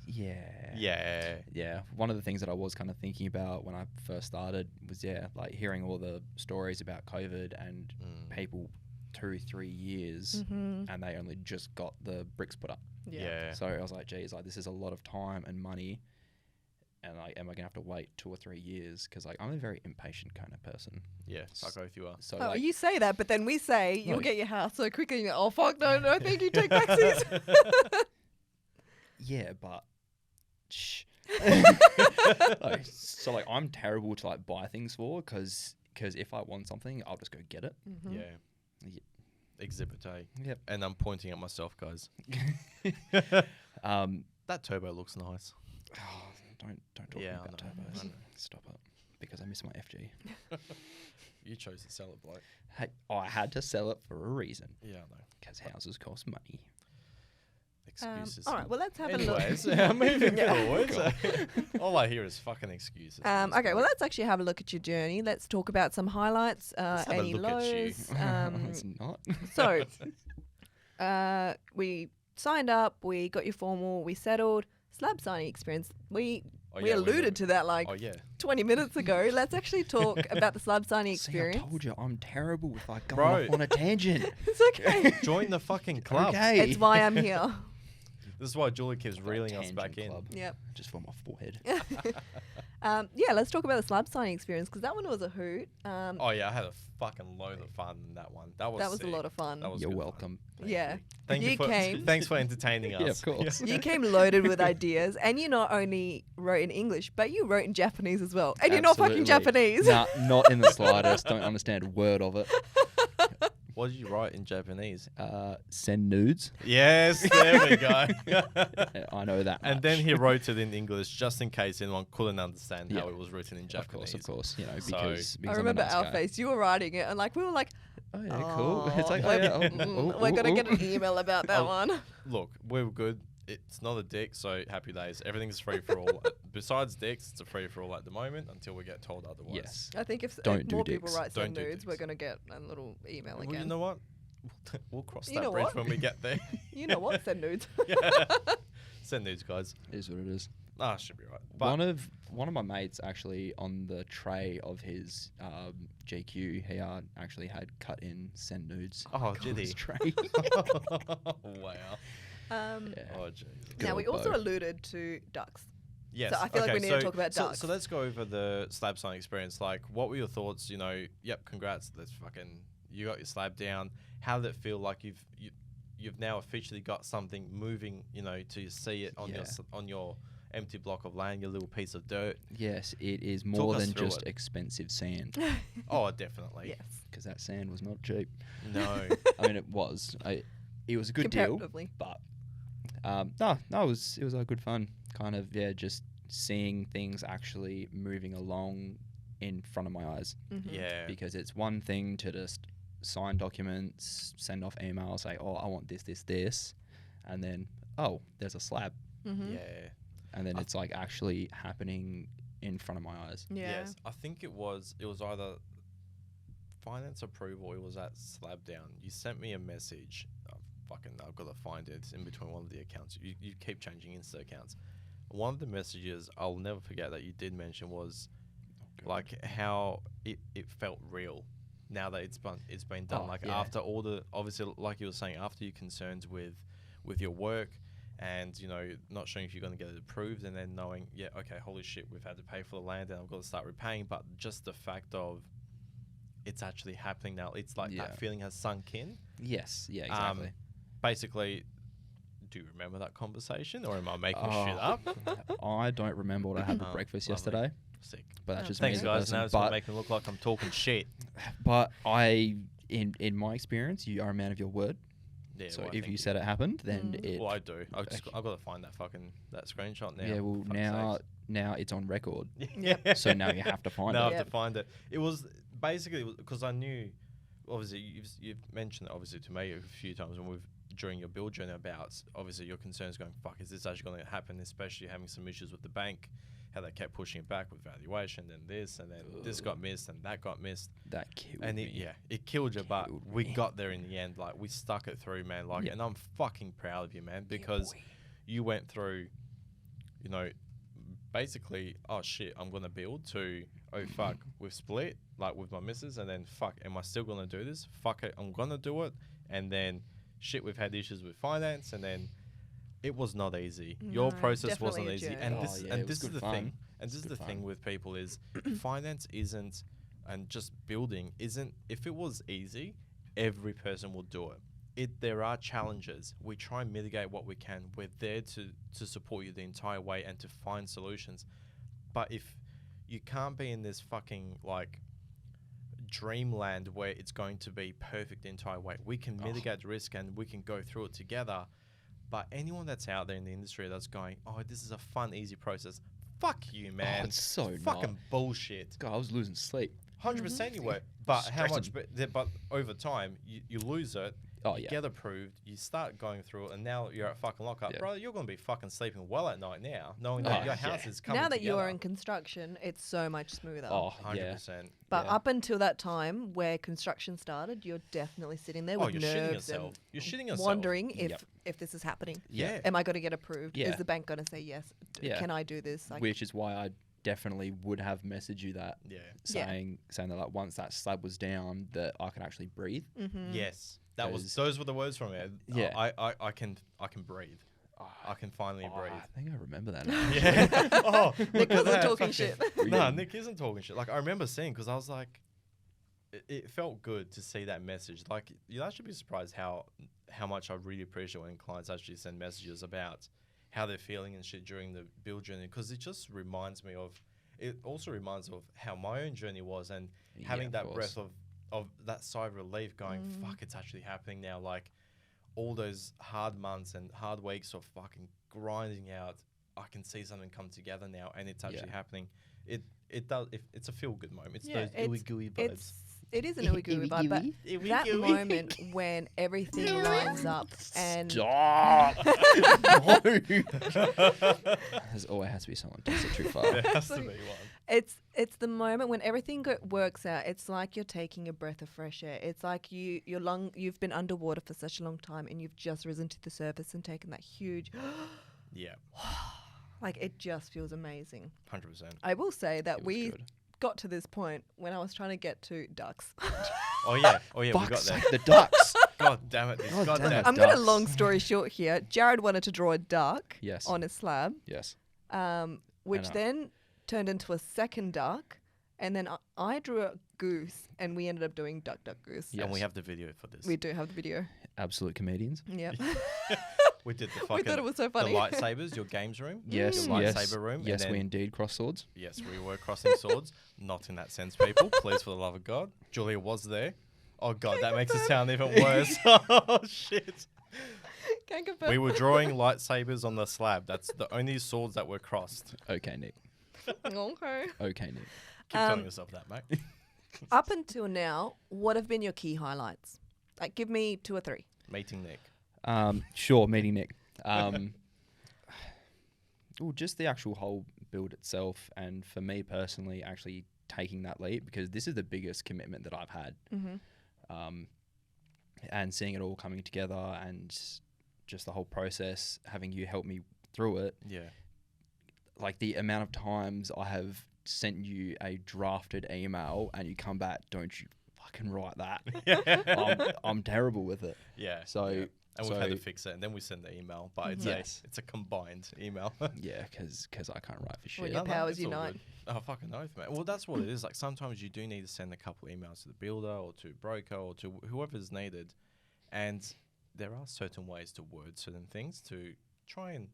Yeah. Yeah. Yeah. One of the things that I was kind of thinking about when I first started was, like hearing all the stories about COVID and Mm. people 2-3 years Mm-hmm. and they only just got the bricks put up. Yeah. So I was like, geez, like this is a lot of time and money. And like, am I gonna have to wait 2 or 3 years? Because like I'm a very impatient kind of person. Yeah. Fuck both you are. So Oh, like, you say that, but then we say you'll No. get your house so quickly. And you're, oh fuck, no, thank you, take backsies. yeah, but shh. Like, so like I'm terrible to like buy things for because if I want something, I'll just go get it. Mhm. Yeah. Exhibit A. Yep. And I'm pointing at myself, guys. That turbo looks nice. Oh, don't talk Yeah, about I know. turbos. Stop it. Because I miss my FG. You chose to sell it, bloke. Hey, I had to sell it for a reason. Yeah, I know. Because houses cost money. Excuses. All right, well, let's have Anyways, a look. moving Yeah. forward. All I hear is fucking excuses. Okay, well, let's actually have a look at your journey. Let's talk about some highlights, Let's have a any look at you. lows. It's not. So, we signed up, we got your formal, we settled. Slab signing experience. We alluded to that like Oh, yeah. 20 minutes ago. Let's actually talk about the slab signing See, experience. I told you I'm terrible with like going Bro. off on a tangent. It's okay. Join the fucking club. Okay. It's why I'm here. This is why Julie keeps reeling us Tangent back in. club. Yep. Just for my forehead. Yeah, let's talk about the slab signing experience because that one was a hoot. Oh, yeah, I had a fucking load of fun in that one. That was That was sick. a lot of fun. That was You're good fun. welcome. Yeah. Thank you You for came. Thanks for entertaining us. Yeah, of course. You came loaded with ideas, and you not only wrote in English, but you wrote in Japanese as well. And you're not fucking Absolutely. Japanese. Nah, not in the slightest. Don't understand a word of it. What did you write in Japanese? Send nudes. Yes, there we go. Yeah, I know that. And much. then he wrote it in English just in case anyone couldn't understand Yeah. how it was written in Of Japanese. course. You know, So- because I I'm a remember nice our guy. face. You were writing it, and like we were like, Oh yeah, cool. "Oh, It's like, oh we're, yeah, oh, we're gonna oh, get oh. an email about that Oh. one. Look, we're good. It's not a dick, so happy days. Everything's free for all. Besides dicks, it's a free for all at the moment until we get told otherwise. Yes. I think if Don't do more people dicks. write some Don't do nudes, we're dicks. gonna get a little email Well, again. you know what? We'll cross You that know bridge what? when we get there. You know what? Send nudes. Yeah. Send nudes, guys. It is what it is. Ah, should be right. But One of my mates actually on the tray of his GQ, he actually had cut in send nudes. Oh, on did he? his tray. Wow. Yeah. Oh, jeez. Good Now we old also Bo. alluded to ducks. Yes. So I feel like we need to talk about so, ducks. So let's go over the slab sign experience. Like, what were your thoughts? You know, yep, congrats. Let's fucking, you got your slab down. How did it feel like you've now officially got something moving? You know, to see it on Yeah. on your empty block of land, your little piece of dirt. Yes, it is more us than through just it. expensive sand Oh, definitely. Yes. because that sand was not cheap. No. I mean, it was. It was a good deal, Comparatively. but it was a good fun. Kind of just seeing things actually moving along in front of my eyes. Mhm. Yeah. Because it's one thing to just sign documents, send off emails, say, oh, I want this, and then, oh, there's a slab. Mhm. Yeah. And then it's like actually happening in front of my eyes. Yeah. Yes. I think it was either finance approval or it was at Slab Down. You sent me a message. I've got to find it. It's in between one of the accounts. You keep changing Insta accounts. One of the messages I'll never forget that you did mention was like how it felt real now that it's been done. Oh, like yeah. after all the, obviously, like you were saying, after your concerns with your work and, you know, not sure if you're going to get it approved, and then knowing, yeah, okay, holy shit, we've had to pay for the land and I've got to start repaying. But just the fact of it's actually happening now, it's like Yeah. that feeling has sunk in. Yes, yeah, exactly. Basically, do you remember that conversation, or am I making Oh. shit up? I don't remember what I had for Oh, breakfast lovely. yesterday, Sick. but that's Oh, just Thanks, me as a guys. person. Now it's going to But, make me look like I'm talking shit. but in my experience, you are a man of your word. Yeah. So well, if thank you said it happened, then Mm. it. well, I do. I've Okay. got to find that screenshot now. yeah, well for now fuck's now it's on record. sakes. So now you have to find now I it. have Yep. to find it. It was basically because I knew. Obviously, you've mentioned it obviously to me a few times when during your build journey about obviously your concerns going, fuck, is this actually going to happen? Especially having some issues with the bank, how they kept pushing it back with valuation, and then this got missed and that got missed. That killed And me. it killed you, but Killed we me. got there in the end. Like, we stuck it through, man. Like, Yeah. and I'm fucking proud of you, man, because you went through, you know, basically, oh shit, I'm gonna build, to, oh fuck, we've split, like with my missus, and then fuck, am I still gonna do this? Fuck it, I'm gonna do it, and then shit, we've had issues with finance, and then it was not easy. Your No, process definitely wasn't a easy, journey. and Oh, this yeah, and it this was is the good thing, fun. and this is the good thing fun. with people is finance isn't, and just building isn't. If it was easy, every person will do it. There are challenges. We try and mitigate what we can. We're there to support you the entire way and to find solutions. But if you can't be in this fucking like dreamland where it's going to be perfect the entire way. We can mitigate risk and we can go through it together. But anyone that's out there in the industry that's going, oh, this is a fun, easy process. Fuck you, man. it's so fucking not. bullshit. God, I was losing sleep. 100% you were. But how much? Stressing. But over time, you lose it. Oh, you yeah. get approved. You start going through it, and now you're at fucking lockup, Yeah. bro. You're gonna be fucking sleeping well at night now, knowing that your house is coming Now that together. you're in construction, it's so much smoother. Oh, 100%. yeah. But Yeah. up until that time where construction started, you're definitely sitting there Oh, with you're shitting nerves yourself. and You're shitting yourself. wondering Yep. if this is happening. Yeah. Am I going to get approved? Yeah. Is the bank going to say yes? Yeah. Can I do this? Like, Which is why I definitely would have messaged you that, Yeah. saying that like once that slab was down, that I can actually breathe. Mm-hmm. Yes. That was. 'Cause- Those were the words from it. Yeah. I can breathe. I can finally breathe. I think I remember that. Now. Yeah. Oh, Nick look at wasn't that. talking Fucking- shit. No, Nick isn't talking shit. Like I remember seeing because I was like, it felt good to see that message. Like you'd actually be surprised how much I really appreciate when clients actually send messages about how they're feeling and shit during the build journey because it just reminds me of. It also reminds of how my own journey was and having of that course. breath of that sigh of relief going, fuck, it's actually happening now. Like all those hard months and hard weeks of fucking grinding out, I can see something come together now and it's actually happening. It does. It's a feel good moment. It's those ooey gooey vibes. It is an ooey gooey vibe, but Ooey that gooey. moment when everything lines up and Stop! No. There's always has to be someone takes it too far. There has to be one. it's the moment when everything works out. It's like you're taking a breath of fresh air. It's like you've been underwater for such a long time and you've just risen to the surface and taken that huge Yeah, like it just feels amazing. 100%. I will say that It was we good. got to this point when I was trying to get to ducks. Oh yeah, we got Fuck's there. sake, the ducks. God damn it! God God damn damn it. it! I'm going to Ducks. long story short here. Jarrod wanted to draw a duck Yes. on a slab, Yes. which And, then turned into a second duck. And then I drew a goose and we ended up doing duck, duck, goose. Yeah. And we Yes. have the video for this. We do have the video. Absolute comedians. Yep. We did the We fucking thought it was so funny. the lightsabers, your games room. Yes. Your Yes. lightsaber room. Yes, and we then, indeed cross swords. yes, we were crossing swords. Not in that sense, people. Please, for the love of God, Julia was there. Oh God, that makes it sound even worse. Oh shit. Can't confirm. We were drawing lightsabers on the slab. That's the only swords that were crossed. Okay, Nick. Okay. Okay, Nick. Keep telling yourself that, mate. Up until now, what have been your key highlights? Like, give me 2 or 3. Meeting Nick. Sure, meeting Nick. Just the actual whole build itself, and for me personally, actually taking that leap because this is the biggest commitment that I've had. And seeing it all coming together and just the whole process, having you help me through it, Yeah. like the amount of times I have sent you a drafted email and you come back, don't you fucking write that. I'm terrible with it. Yeah. So, yeah. And we've had to so- fix it, and then we send the email, but it's Yes. it's a combined email. Yeah, because I can't write for Well, shit. your powers it's all unite. good. Oh, fucking oath, man. Well, that's what it is. Like, sometimes you do need to send a couple emails to the builder or to broker or to whoever's needed. And there are certain ways to word certain things to try and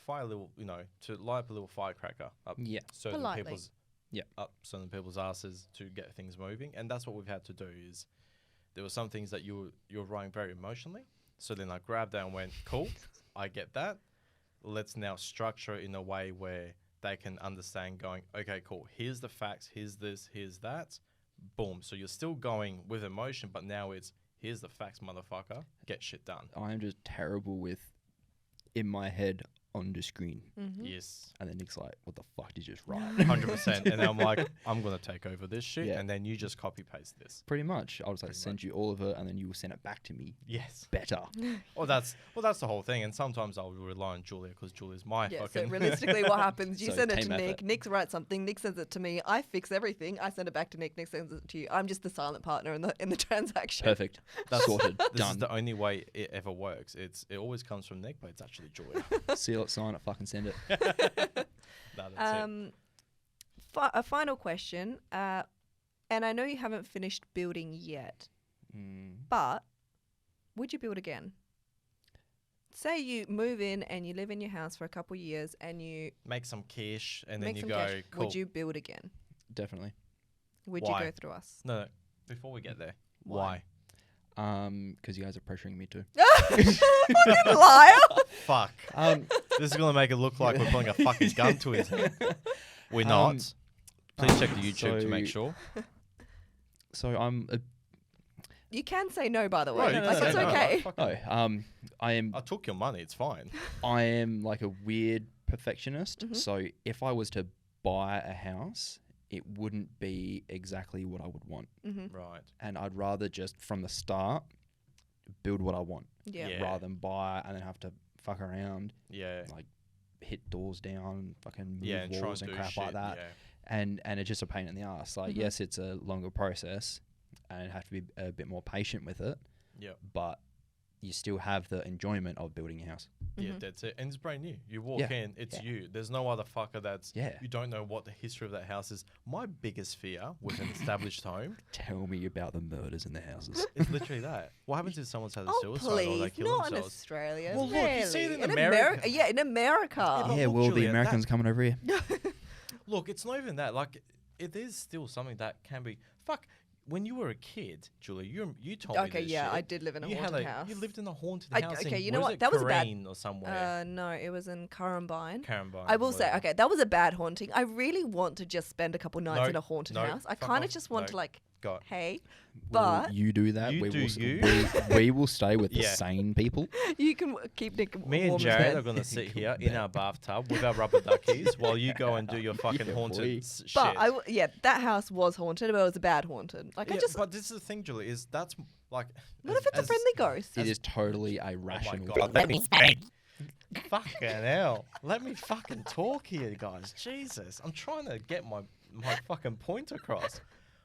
fire a little, to light up a little firecracker up Yeah. certain Politely. people's Yeah. up certain people's asses to get things moving. And that's what we've had to do is there were some things that you're writing very emotionally. So then I grabbed that and went, cool, I get that. Let's now structure it in a way where they can understand going, okay, cool, here's the facts, here's this, here's that. Boom. So you're still going with emotion, but now it's, here's the facts, motherfucker. Get shit done. I am just terrible with in my head on the screen. Yes. And then Nick's like, what the fuck did you just write? 100%. And I'm like, I'm going to take over this shit. Yeah. And then you just copy paste this. Pretty much. I was like, Pretty send you all of it and then you will send it back to me Yes. better. Well, that's the whole thing. And sometimes I'll rely on Julia because Julia's my Yeah, so fucking. realistically, what happens? You So send it to team Nick. effort. Nick writes something. Nick sends it to me. I fix everything. I send it back to Nick. Nick sends it to you. I'm just the silent partner in the transaction. Perfect. Sorted. This is Done. the only way it ever works. It always comes from Nick, but it's actually Julia. Seal it, sign it, fucking send it. No, that's it. A final question, and I know you haven't finished building yet, but would you build again? Say you move in and you live in your house for a couple of years and you Make some cash, and then make you some go, cash. cool. Would you build again? Definitely. Would Why? you go through us? No, before we get there, Why? why? Because you guys are pressuring me to. Fucking liar! Fuck. This is going to make it look like we're putting a fucking gun to his head. We're not. Please check the YouTube to make sure. So I'm a You can say no, by the way. No, Like, it's okay. I am I took your money. It's fine. I am like a weird perfectionist. Mhm. So if I was to buy a house, it wouldn't be exactly what I would want, Mm-hmm. Right. and I'd rather just from the start build what I want Yeah. Yeah. rather than buy and then have to fuck around, Yeah. like hit doors down, fucking move Yeah, and try walls and and do crap shit. like that. Yeah. And it's just a pain in the ass. Like, Mhm. yes, it's a longer process, and you have to be a bit more patient with it. Yep. But you still have the enjoyment of building a house. Yeah, Mhm. that's it. And it's brand new. You walk Yeah. in, it's Yeah. you. There's no other fucker that's. Yeah. You don't know what the history of that house is. My biggest fear with an established home Tell me about the murders in the houses. is literally that. What happens if someone's had a Oh, suicide or they please. kill Not in themselves? Australia. Well, look, you see it Really. in America. Yeah, in America. but Yeah, look, well, the Julian, Americans coming over here. Look, it's not even that. Like, it is still something that can be. Fuck. When you were a kid, Julia, you told me Okay, this yeah, shit. I did live in a You had haunted house. You lived in a haunted I- house. okay, in, you know was what? it That was a bad- Corrine or somewhere. No, it was in Currumbine. Carambar. I will say, okay, that was a bad haunting. I really want to just spend a couple nights No, in a haunted no, house. I fuck kind of off, just want no. to like, God. hey, Well, but you do that. You we do will, you. We will stay with the Yeah. sane people. you can keep Nick Me and warm in Jared bed. are going to sit here in our bathtub with our rubber duckies while you go and do your fucking Yeah, haunted boy. shit. But yeah, that house was haunted, but it was a bad haunted. Like I Yeah, just, but this is the thing, Julie, is that's like. what if it's a friendly ghost? It is totally a Oh my rational. God. Let me speak. Fucking hell. Let me fucking talk here, guys. Jesus. I'm trying to get my fucking point across.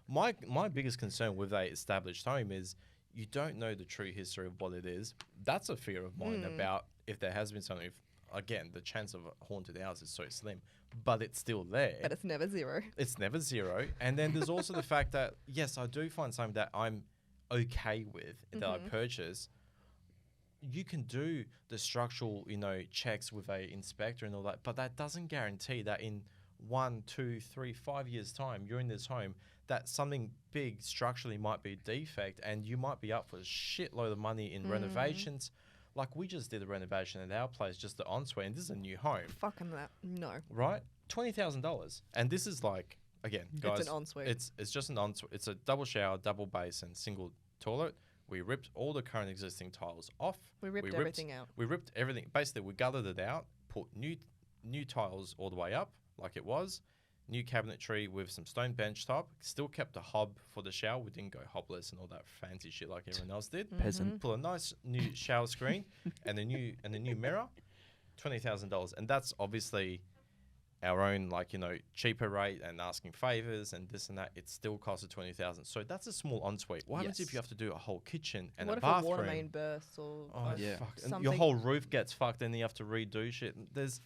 My biggest concern with a established home is you don't know the true history of what it is. That's a fear of mine about if there has been something. If, again, the chance of a haunted house is so slim, but it's still there. But it's never zero. It's never zero. And then there's also the fact that, yes, I do find something that I'm okay with that I purchase. You can do the structural, checks with a inspector and all that, but that doesn't guarantee that in 1, 2, 3, 5 years' time, you're in this home, that something big structurally might be a defect and you might be up for a shitload of money in renovations. Like we just did a renovation at our place, just the ensuite, and this is a new home, Fucking that. No. right? $20,000. And this is like, again, guys, It's an ensuite. It's just an ensuite. It's a double shower, double basin, single toilet. We ripped all the current existing tiles off. We ripped everything out. We ripped everything. Basically, we gutted it out, put new tiles all the way up, like it was. New cabinetry with some stone bench top. Still kept a hob for the shower. We didn't go hobless and all that fancy shit like everyone else did. Peasant. Put a nice new shower screen and a new mirror. $20,000, and that's obviously our own cheaper rate and asking favors and this and that. It still costed $20,000. So that's a small ensuite. What happens if Yes. you have to do a whole kitchen and What a if bathroom? a water main bursts or Oh like, yeah. fuck! And something? your whole roof gets fucked, and then you have to redo shit.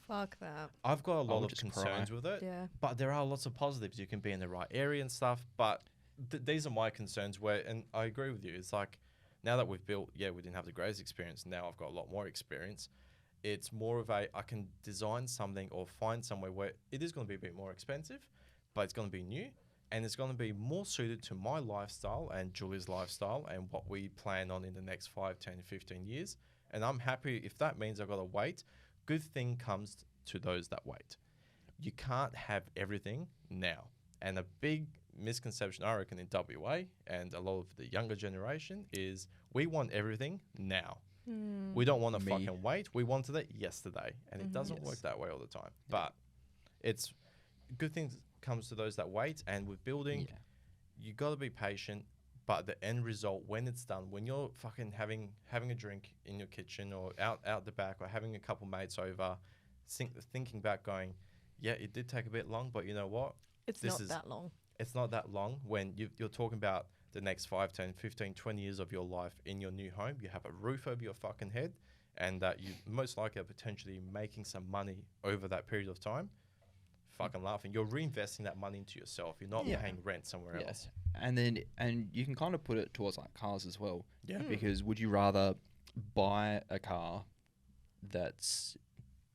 Fuck that. I've got a lot would of just concerns cry. with it, Yeah. but there are lots of positives. You can be in the right area and stuff. But these are my concerns. And I agree with you. It's like now that we've built, we didn't have the greatest experience. Now I've got a lot more experience. It's more of I can design something or find somewhere where it is going to be a bit more expensive, but it's going to be new and it's going to be more suited to my lifestyle and Julie's lifestyle and what we plan on in the next 5, 10, 15 years. And I'm happy if that means I've got to wait. Good thing comes to those that wait. You can't have everything now. And a big misconception, I reckon, in WA and a lot of the younger generation is we want everything now. We don't want to Me. fucking wait. We wanted it yesterday. And it doesn't work Yes. that way all the time. But it's good things comes to those that wait. And with building, Yeah. you got to be patient. But the end result, when it's done, when you're fucking having a drink in your kitchen or out the back or having a couple mates over, thinking back going, yeah, it did take a bit long, but you know what? It's This not is- that long. It's not that long when you're talking about the next 5, 10, 15, 20 years of your life in your new home. You have a roof over your fucking head and that you most likely are potentially making some money over that period of time. Fucking laughing. You're reinvesting that money into yourself. You're not Yeah. paying rent somewhere else. And you can kind of put it towards like cars as well. Yeah. Because would you rather buy a car that's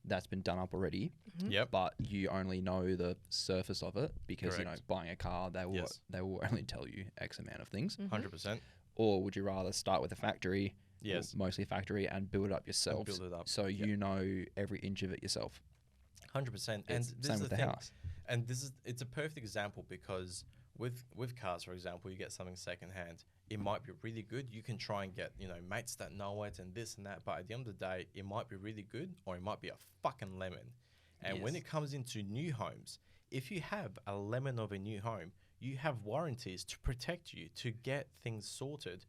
that's been done up already, Yep. but you only know the surface of it because Correct. buying a car, they will Yes. they will only tell you X amount of things. 100%. Or would you rather start with a factory, or Yes. mostly a factory, and build it up yourself? build it up, so yep. you know every inch of it yourself. 100%. And It's this same is with the the thing. house. And it's a perfect example because with cars, for example, you get something secondhand. It might be really good. You can try and get, mates that know it and this and that. But at the end of the day, it might be really good or it might be a fucking lemon. And when Yes. it comes into new homes, if you have a lemon of a new home, you have warranties to protect you, to get things sorted.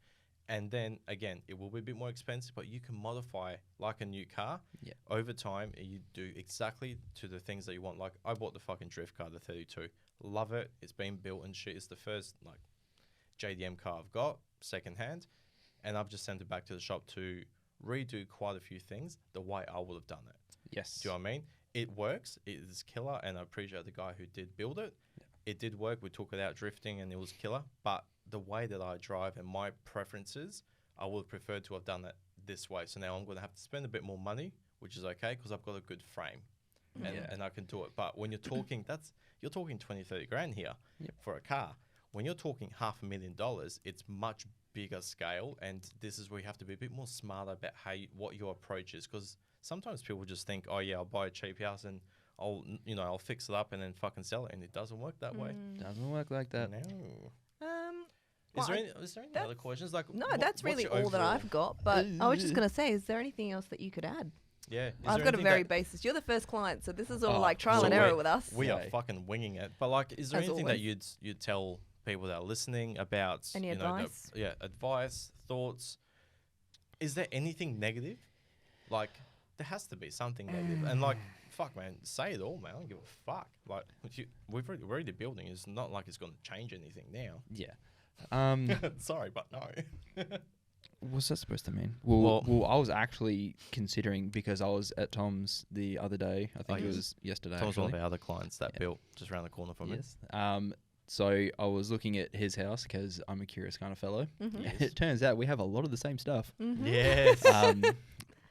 And then again, it will be a bit more expensive, but you can modify like a new car. Yeah. Over time, you do exactly to the things that you want. Like I bought the fucking drift car, the 32. Love it. It's been built and shit. It's the first like JDM car I've got, secondhand, and I've just sent it back to the shop to redo quite a few things the way I would have done it. Yes. Do you know what I mean? It works. It is killer, and I appreciate the guy who did build it. Yeah. It did work. We took it out drifting, and it was killer. But the way that I drive and my preferences, I would prefer to have done it this way. So now I'm going to have to spend a bit more money, which is okay because I've got a good frame, and, Yeah. and I can do it. But when you're talking, you're talking 20, 30 grand here Yep. for a car. When you're talking $500,000, it's much bigger scale, and this is where you have to be a bit more smarter about what your approach is, because sometimes people just think, oh yeah, I'll buy a cheap house and I'll fix it up and then fucking sell it, and it doesn't work that way. Doesn't work like that. No. Well, Is there any other questions? Like No, what's that's really your all that overall- I've got. But I was just going to say, is there anything else that you could add? Yeah, is I've there got a anything very that- basis. You're the first client, so this is all Oh, like trial so and error we're- with us. We are Yeah. fucking winging it. But like, is there As anything that always. you'd tell people that are listening about Any advice? advice, thoughts? Is there anything negative? Like, there has to be something negative. And like, fuck, man, say it all, man. I don't give a fuck. Like, we're already building. It's not like it's going to change anything now. Yeah. Sorry, but no. What's that supposed to mean? Well, I was actually considering, because I was at Tom's the other day. I think it yes. was yesterday. Tell us one of actually. our other clients that Yeah. built just around the corner from Yes. So I was looking at his house because I'm a curious kind of fellow. Yes. It turns out we have a lot of the same stuff. it. Yes.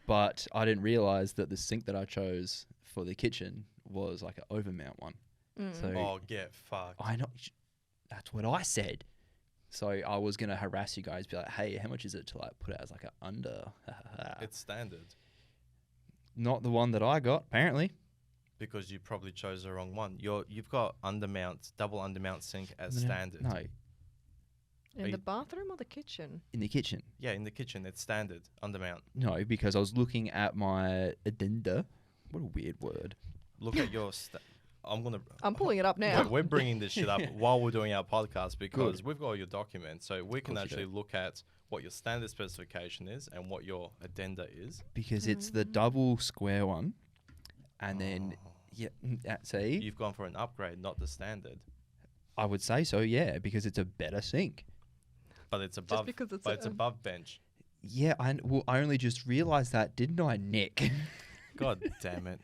But I didn't realize that the sink that I chose for the kitchen was like an overmount one. So Oh, get fucked. I know that's what I said. So I was gonna harass you guys, be like, "Hey, how much is it to like put it as like a under?" It's standard Not the one that I got, apparently. because you probably chose the wrong one. You've got double undermount sink as standard. No, In Are the you- bathroom or the kitchen? in the kitchen. Yeah, in the kitchen it's standard undermount. No, because I was looking at my addenda. What a weird word. Look at your. I'm pulling it up now. We're bringing this shit up while we're doing our podcast because we've got your document, so we can course you actually do. look at what your standard specification is and what your addenda is. Because it's the double square one, and then see, You've gone for an upgrade, not the standard, I would say so, yeah, because it's a better sink. but it's above. because it's but it's a- above bench. Yeah, I only just realized that, didn't I, Nick? God damn it.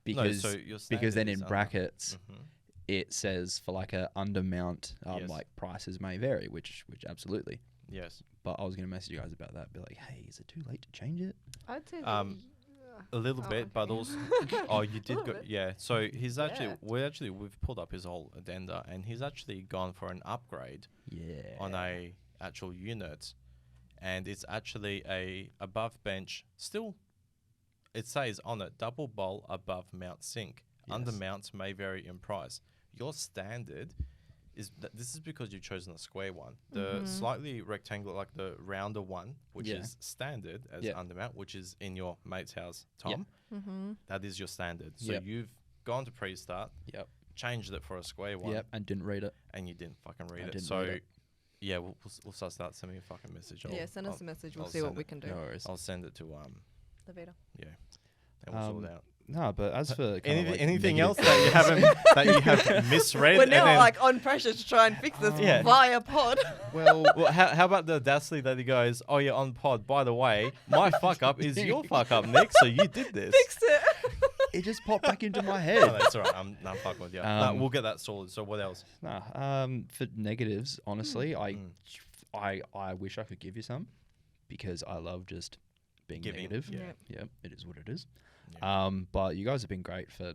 because so your because then standard in is under. brackets Mhm. it says for like a undermount, Yes. like prices may vary, which absolutely. Yes. But I was gonna message you guys about that, be like, hey, is it too late to change it? I'd say A little bit, but also oh, you did go. bit. Yeah, so he's actually Yeah. we've pulled up his whole addenda, and he's actually gone for an upgrade Yeah. on a actual unit, and it's actually a above bench. Still, it says on it double bowl above mount sink. Under Yes. mounts may vary in price. Your standard is this is because you've chosen a square one. The slightly rectangular, like the rounder one, which Yeah. is standard as Yeah. undermount, which is in your mate's house, Tom. That is your standard. So Yep. you've gone to pre-start, Yep. changed it for a square one, Yep. And didn't read it. and you didn't fucking read I it. didn't So, read it. yeah, we'll start send me a fucking message. yeah, send us a message. We'll I'll see what send we it. can do. No worries. I'll send it to Lavita. yeah, and we'll sort it out. No, but as for kind of, like, Anything negative- else that you haven't that you have misread? We're and now then- like on pressure to try and fix this Yeah. via pod. well, Well, how about the audacity that he goes, "Oh, you're on pod. By the way, my fuck up is your fuck up, Nick. So you did this." Fix it. it just popped back into my No, head. that's all right. I'm fucking with you. No, Um, we'll get that sorted. So what else? Nah, for negatives, honestly, I wish I could give you some, because I love just being Giving, negative. yeah. Yeah, it is what it is. Yeah. But you guys have been great for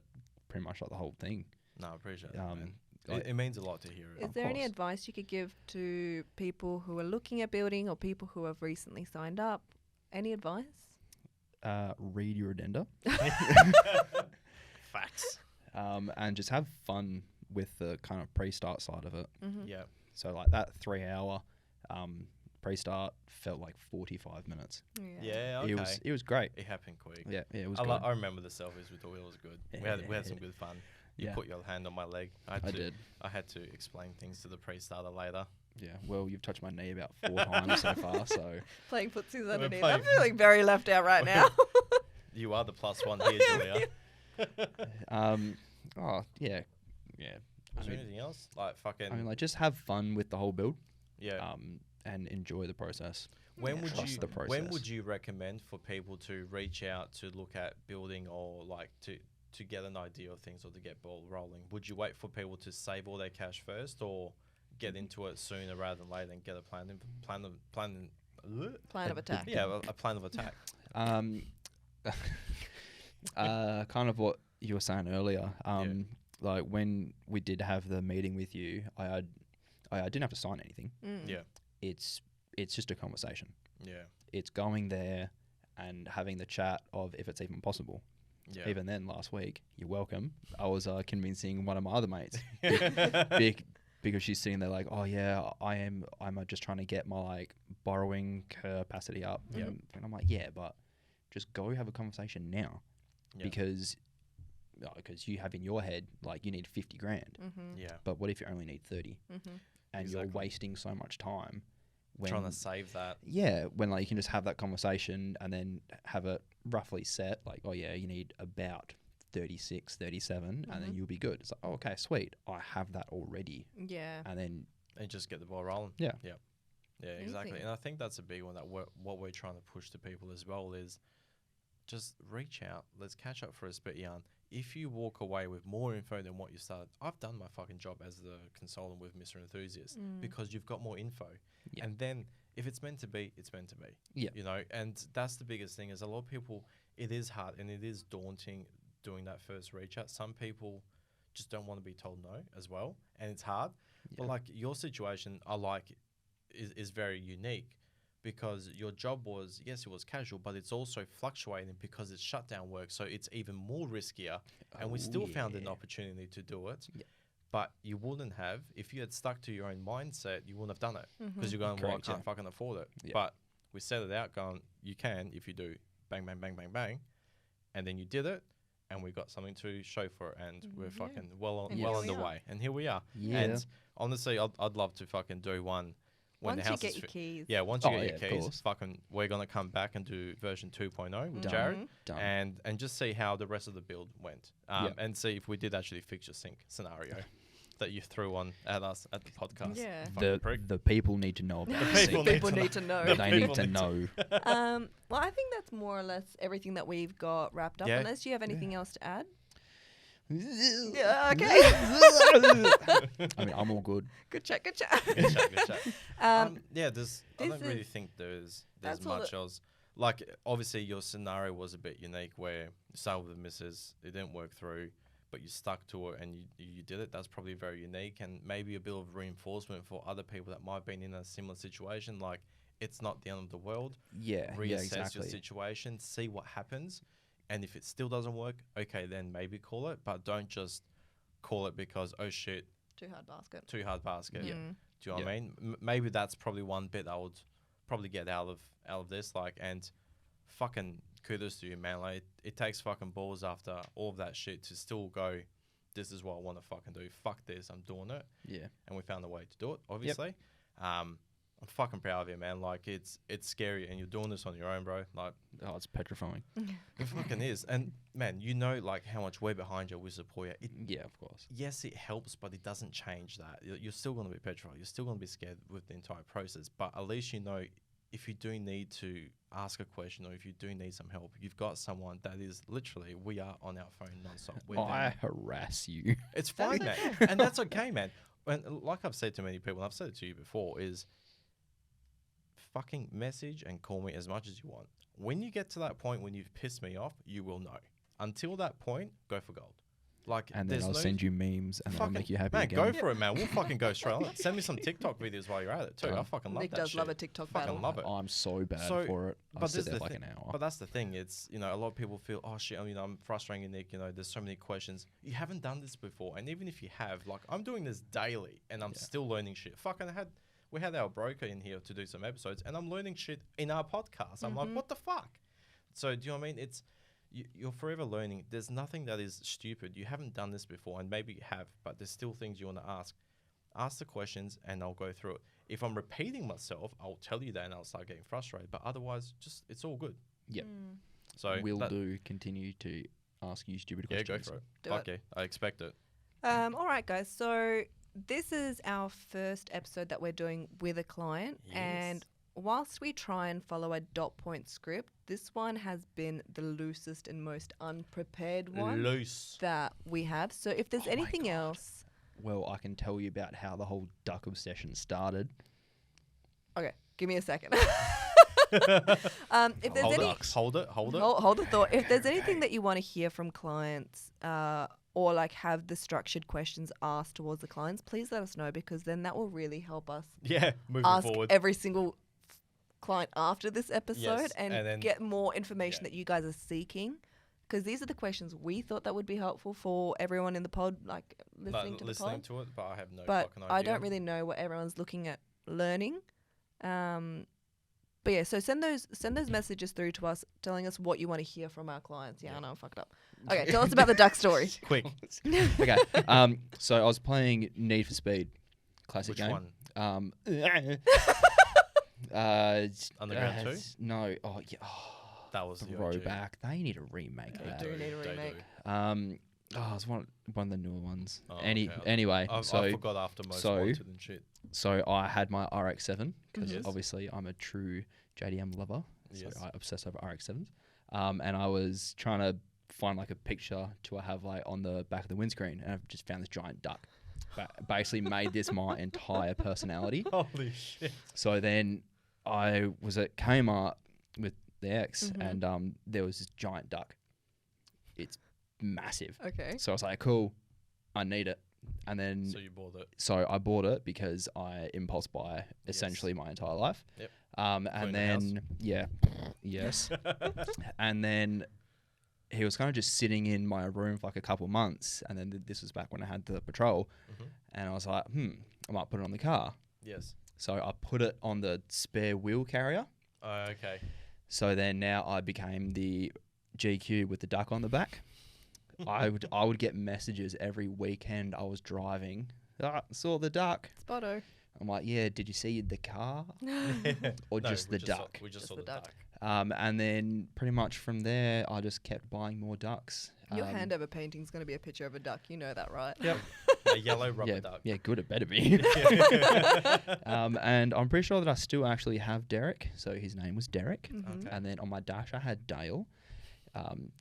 pretty much like the whole thing. No, I appreciate that, man. like- It means a lot to hear it. Is Of there any course. advice you could give to people who are looking at building or people who have recently signed up? Any advice? Read your addenda. Facts. And just have fun with the kind of pre-start side of it. Mm-hmm. Yeah. So like that 3-hour pre-start felt like 45 minutes. Yeah. Okay. It was great. It happened quick. Yeah, it was I, good. I remember the selfies we thought it was good. We had some good fun. You Yeah. put your hand on my leg. I did. I had to explain things to the pre-starter later. Yeah. Well, you've touched my knee about 4 times so far. So Playing footsies We're underneath. playing- I'm feeling very left out right now. You are the +1 here, Julia. oh yeah. Was there anything else? Like fucking. I mean, like just have fun with the whole build. yeah. And enjoy the process. When would Trust you the when process. would you recommend for people to reach out to look at building or like to get an idea of things or to get ball rolling? Would you wait for people to save all their cash first or get into it sooner rather than later and get a plan Plan of attack. yeah, a plan of attack. Kind of what you were saying earlier. Like when we did have the meeting with you, I didn't have to sign anything. Yeah. It's just a conversation. Yeah. It's going there and having the chat of if it's even possible. Yeah. Even then, last week, you're welcome. I was convincing one of my other mates because she's sitting there like, oh yeah, I'm just trying to get my like borrowing capacity up. Yep. And I'm like, yeah, but just go have a conversation now Yeah. because you have in your head like you need 50 grand. Mm-hmm. Yeah. But what if you only need 30? Mm-hmm. And you're Exactly. wasting so much time when Trying to save that. when like you can just have that conversation and then have it roughly set like, oh yeah, you need about 36, 37 and then you'll be good. It's like, oh, okay, sweet. I have that already. Yeah. And then And just get the ball rolling. Yeah. Yeah. Yeah, exactly. Amazing. And I think that's a big one that what we're trying to push to people as well is just reach out. Let's catch up for a spit yarn. If you walk away with more info than what you started, I've done my fucking job as the consultant with Mr Enthusiast because you've got more info. Yeah. And then if it's meant to be, it's meant to be. Yeah. You know, and that's the biggest thing is a lot of people, it is hard and it is daunting doing that first reach out. Some people just don't want to be told no as well. And it's hard. But Yeah. like your situation, I like is very unique because your job was, yes, it was casual, but it's also fluctuating because it's shutdown work. So it's even more riskier. And we still found an opportunity to do it. Yeah. But you wouldn't have, if you had stuck to your own mindset, you wouldn't have done it because you're going, well, I Correct, can't yeah. fucking afford it. Yeah. But we set it out going, you can if you do bang, bang, bang, bang, bang. And then you did it. And we got something to show for it, and we're fucking well And here we underway. And here we are. Yeah. And honestly, I'd love to fucking do one when Once the you house get is your keys. yeah, once you Oh, get yeah, your of keys, course. fucking we're gonna come back and do version 2.0 with Done. Jarrod, Done. and just see how the rest of the build went, Yeah. and see if we did actually fix your sink scenario that you threw on at us at the podcast. Yeah. Fucking prick. The people need to know about The the people sync. People need to know. They people need to need to- know. Well, I think that's more or less everything that we've got wrapped up. Yeah. Unless you have anything else to add. Yeah, Yeah, okay. I mean, I'm all good. Good chat, good chat. Good chat, good chat. Yeah, I this don't really is- think there's that's all much else. Like, obviously, your scenario was a bit unique where you started with the missus, it didn't work through, but you stuck to it and you did it. That's probably very unique and maybe a bit of reinforcement for other people that might have been in a similar situation. Like, it's not the end of the world. Yeah, Reassess yeah, exactly. your situation, see what happens. And if it still doesn't work, okay, then maybe call it. But don't just call it because, oh, shit, Too hard basket. too hard basket. Mm. Do you know what Yeah. I mean? Maybe that's probably one bit I would probably get out of this. Like, and fucking kudos to you, man. Like, it takes fucking balls after all of that shit to still go, this is what I want to fucking do. Fuck this, I'm doing it. Yeah. And we found a way to do it, obviously. I'm fucking proud of you, man. Like, it's scary, and you're doing this on your own, bro. Like, Oh, it's petrifying. it fucking is. And man, you know, like how much we're behind you. We support you. Yeah, of course. Yes, it helps, but it doesn't change that. You're still going to be petrified. You're still going to be scared with the entire process. But at least you know if you do need to ask a question or if you do need some help, you've got someone that is literally, we are on our phone nonstop. We're I there. harass you. It's fine, man. And that's okay, man. And like I've said to many people, and I've said it to you before, is fucking message and call me as much as you want. When you get to that point when you've pissed me off, you will know. Until that point, go for gold. Like, And then I'll send you memes and I'll make you happy man, again. go for it, man. We'll fucking go straight on. Send me some TikTok videos while you're at it too. I fucking love Nick that does shit. love a TikTok Fucking battle. love it. I'm so bad So, for it. I'll but sit this is there the for like thing. an hour. But that's the thing. It's, you know, a lot of people feel, oh shit, I'm frustrating Nick. You know, there's so many questions. You haven't done this before, and even if you have, like, I'm doing this daily, and I'm still learning shit. Fucking we had our broker in here to do some episodes, and I'm learning shit in our podcast. I'm like, what the fuck? So do you know what I mean? It's you're forever learning. There's nothing that is stupid. You haven't done this before, and maybe you have, but there's still things you want to ask. Ask the questions, and I'll go through it. If I'm repeating myself, I'll tell you that, and I'll start getting frustrated. But otherwise, just it's all good. Yep. So Will do continue to ask you stupid Yeah, questions. go for it. Do Fuck yeah, I expect it. All right, guys. So this is our first episode that we're doing with a client, and whilst we try and follow a dot point script, this one has been the loosest and most unprepared one Loose. that we have. So if there's anything else, Well, I can tell you about how the whole duck obsession started. okay, give me a second. If there's Hold it. hold the thought. If there's anything that you want to hear from clients, or like have the structured questions asked towards the clients, please let us know, because then that will really help us Yeah, moving ask forward. every single client after this episode Yes, and then- get more information that you guys are seeking, because these are the questions we thought that would be helpful for everyone in the pod, like listening to the pod. to it, but I have no But fucking idea. I don't really know what everyone's looking at learning. But yeah, so send those messages through to us, telling us what you want to hear from our clients. Yeah, I know, I fucked up. Okay, tell us about the duck story. Quick. Okay. So I was playing Need for Speed, classic Which game. one? Underground 2? No. Oh yeah. Oh, That was the OG. throwback. They need a remake of They that. do need a They remake. It was one of the newer ones. Oh, Anyway, I so forgot after most so- wanted and shit. so I had my RX-7 because Yes. obviously I'm a true JDM lover. So Yes. I obsess over RX-7s. And I was trying to find like a picture to have like on the back of the windscreen, and I've just found this giant duck. Basically made this my entire personality. Holy shit. So then I was at Kmart with the ex, and there was this giant duck. It's massive. Okay. So I was like, cool, I need it. And then So you bought it. so I bought it because I impulse buy essentially my entire life. Yep. And Including the then yes. And then he was kind of just sitting in my room for like a couple months, and then this was back when I had the patrol, and I was like, I might put it on the car. Yes. So I put it on the spare wheel carrier. Oh, okay. So then now I became the GQ with the duck on the back. I would get messages every weekend I was driving. Saw the duck. Spotto. I'm like, yeah, did you see the car? Or No, just we the saw- duck? we just Just saw the the duck. duck. And then pretty much from there, I just kept buying more ducks. Your handover painting's going to be a picture of a duck. You know that, right? Yep. A yellow rubber Yeah, duck. yeah, good. It better be. And I'm pretty sure that I still actually have Derek. So his name was Derek. Okay. And then on my dash, I had Dale,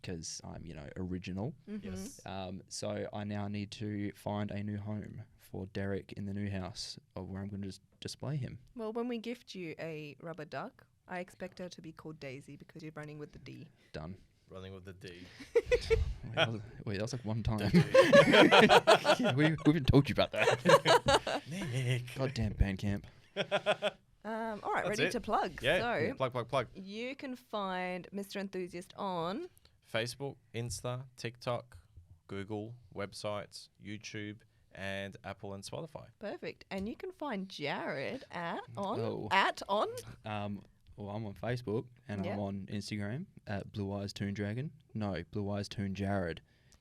because I'm, original. Yes. So I now need to find a new home for Derek in the new house, where I'm going to just display him. Well, when we gift you a rubber duck, I expect her to be called Daisy because you're running with the D. Done. Running with the D. Wait, that was like one time. Yeah, we haven't told you about that. Nick. Goddamn Bandcamp. All right, That's ready it. to plug. Yeah. So Plug. you can find Mr Enthusiast on Facebook, Insta, TikTok, Google, websites, YouTube, and Apple and Spotify. Perfect, and you can find Jarrod at on Oh. Well, I'm on Facebook and Yeah. I'm on Instagram at Blue Eyes Toon Dragon. No, Blue Eyes Toon Jarrod.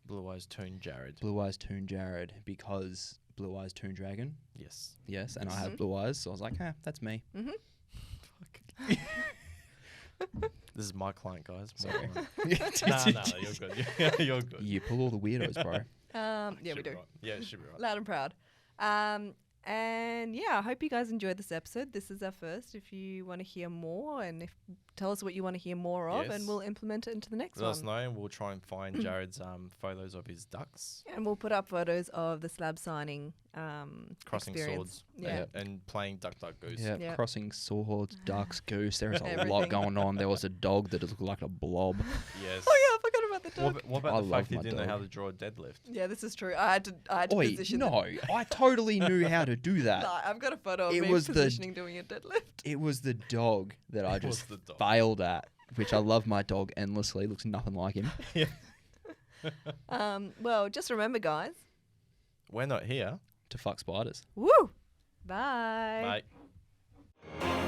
Blue Eyes Toon Jarrod. Blue Eyes Toon Jarrod because Blue Eyes Toon Dragon. Yes. Yes, and I have blue eyes, so I was like, that's me. This is my client, guys. My Sorry. client. Nah, you're good. You're good. You pull all the weirdos, bro. yeah, we Should be do. right. Yeah, it should be right. Loud and proud. And yeah, I hope you guys enjoyed this episode. This is our first. If you want to hear more, and tell us what you want to hear more of, Yes. and we'll implement it into the next Let us one. know, and we'll try and find Jarrod's photos of his ducks And we'll put up photos of the slab signing crossing experience. swords Yeah. and playing Duck Duck Goose. Yeah, Yep. crossing swords, ducks, goose. There is a Everything. lot going on. There was a dog that looked like a blob. Yes. Oh yeah, I forgot about the dog. What I about the love fact you my didn't know dog. how to draw a deadlift? Yeah, this is true. I had to Oi, position. no, I totally knew how to do that. No, I've got a photo of It me was the- positioning doing a deadlift. It was the dog that I It was just the dog. failed at, which I love my dog endlessly. Looks nothing like him. Well, just remember, guys. We're not here. To fuck spiders. Woo! Bye. Bye.